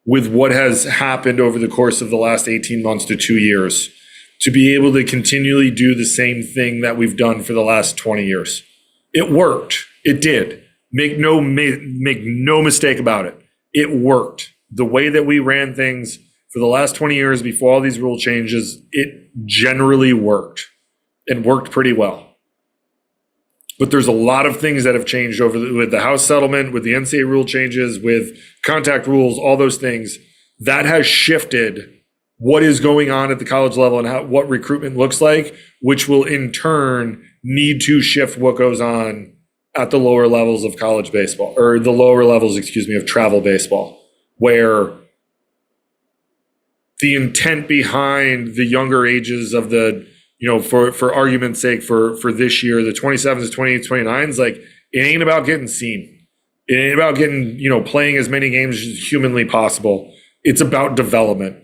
with what has happened over the course of the last 18 months to 2 years to be able to continually do the same thing that we've done for the last 20 years. It worked. It did. Make no mistake about it. It worked. The way that we ran things for the last 20 years before all these rule changes, it generally worked. and worked pretty well. But there's a lot of things that have changed with the House settlement, with the NCAA rule changes, with contact rules, all those things. That has shifted what is going on at the college level and what recruitment looks like, which will in turn need to shift what goes on at the lower levels of college baseball, or the lower levels, of travel baseball, where the intent behind the younger ages of the, for argument's sake, for this year, the 27s, 28s, 29s, like, it ain't about getting seen. It ain't about getting, playing as many games as humanly possible. It's about development.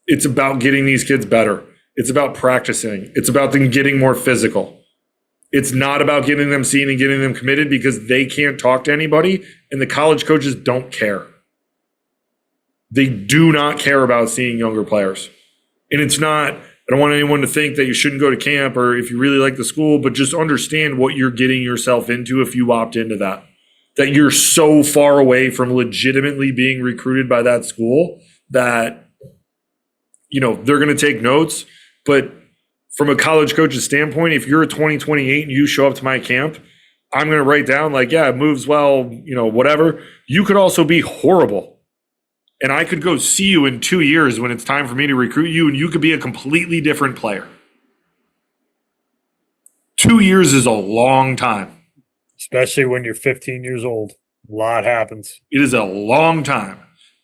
It's about getting these kids better. It's about practicing. It's about them getting more physical. It's not about getting them seen and getting them committed, because they can't talk to anybody, and the college coaches don't care. They do not care about seeing younger players. And it's not, I don't want anyone to think that you shouldn't go to camp or if you really like the school, but just understand what you're getting yourself into if you opt into that. That you're so far away from legitimately being recruited by that school that, they're going to take notes. But from a college coach's standpoint, if you're a 2028 and you show up to my camp, I'm going to write down like, yeah, it moves well, whatever. You could also be horrible. And I could go see you in 2 years when it's time for me to recruit you, and you could be a completely different player. 2 years is a long time. Especially when you're 15 years old. A lot happens. It is a long time.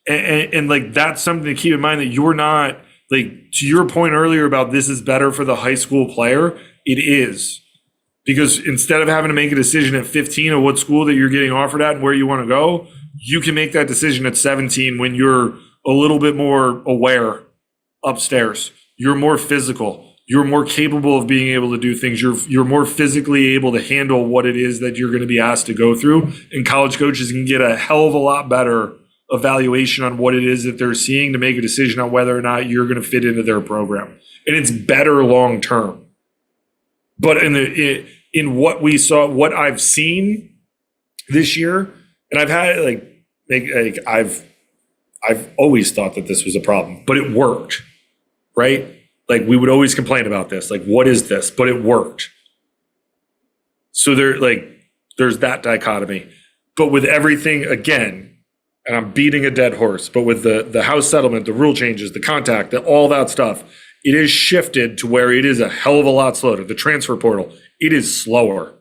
And like, that's something to keep in mind, that you're not, like, to your point earlier about this is better for the high school player, it is. Because instead of having to make a decision at 15 of what school that you're getting offered at and where you want to go, you can make that decision at 17 when you're a little bit more aware upstairs. You're more physical. You're more capable of being able to do things. You're more physically able to handle what it is that you're going to be asked to go through. And college coaches can get a hell of a lot better evaluation on what it is that they're seeing to make a decision on whether or not you're going to fit into their program. And it's better long term. But in what we saw, what I've seen this year, and I've had I've always thought that this was a problem, but it worked, right? Like, we would always complain about this, like, what is this? But it worked. So there's that dichotomy. But with everything, again, and I'm beating a dead horse, but with the House settlement, the rule changes, the contact, all that stuff, it is shifted to where it is a hell of a lot slower. The transfer portal, it is slower.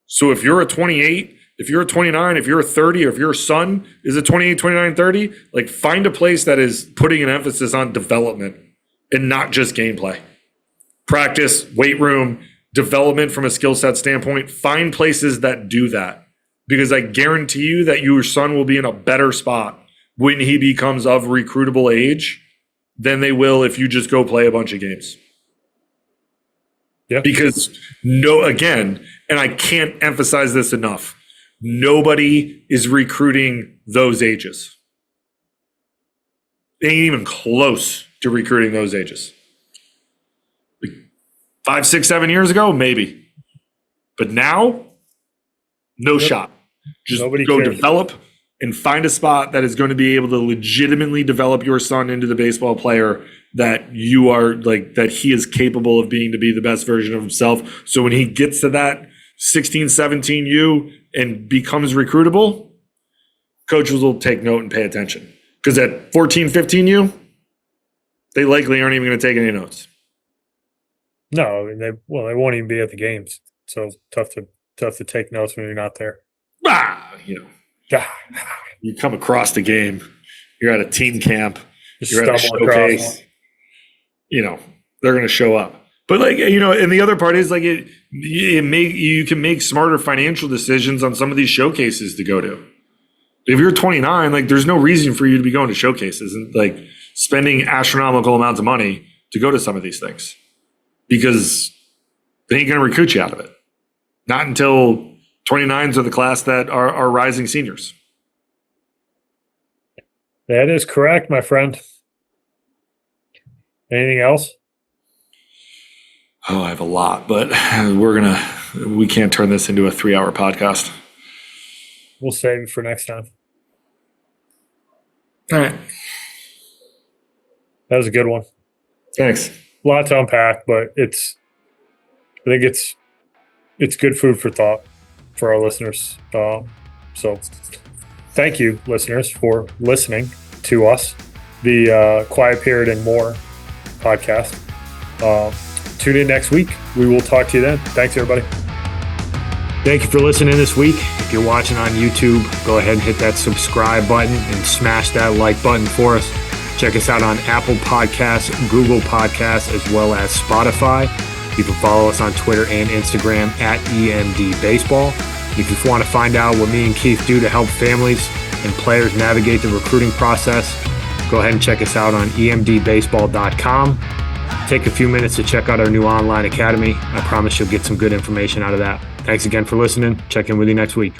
So if you're a 28, if you're a 29, if you're a 30, or if your son is a 28, 29, 30, like, find a place that is putting an emphasis on development and not just gameplay. Practice, weight room, development from a skill set standpoint. Find places that do that, because I guarantee you that your son will be in a better spot when he becomes of recruitable age than they will if you just go play a bunch of games. Yeah. Because again, and I can't emphasize this enough, nobody is recruiting those ages. They ain't even close to recruiting those ages. 5, 6, 7 years ago, maybe. But now, no shot. Just Nobody go cares. develop and find a spot that is going to be able to legitimately develop your son into the baseball player that you are, like, that he is capable of being to be the best version of himself. So when he gets to that 16, 17 U and becomes recruitable, coaches will take note and pay attention. Because at 14, 15 U, they likely aren't even going to take any notes. No, and they won't even be at the games. So tough to take notes when you're not there. You come across the game, you're at a team camp, Just you're at a stumble across showcase, they're going to show up. But and the other part is you can make smarter financial decisions on some of these showcases to go to. If you're 29, there's no reason for you to be going to showcases and spending astronomical amounts of money to go to some of these things, because they ain't going to recruit you out of it. Not until 29s are the class that are rising seniors. That is correct, my friend. Anything else? Oh, I have a lot, but we can't turn this into a 3-hour podcast. We'll save it for next time. All right. That was a good one. Thanks. A lot to unpack, but it's I think it's good food for thought for our listeners. So thank you, listeners, for listening to us, the Quiet Period and More podcast. Tune in next week. We will talk to you then. Thanks, everybody. Thank you for listening this week. If you're watching on YouTube, go ahead and hit that subscribe button and smash that like button for us. Check us out on Apple Podcasts, Google Podcasts, as well as Spotify. You can follow us on Twitter and Instagram at EMD Baseball. If you want to find out what me and Keith do to help families and players navigate the recruiting process, go ahead and check us out on emdbaseball.com. Take a few minutes to check out our new online academy. I promise you'll get some good information out of that. Thanks again for listening. Check in with you next week.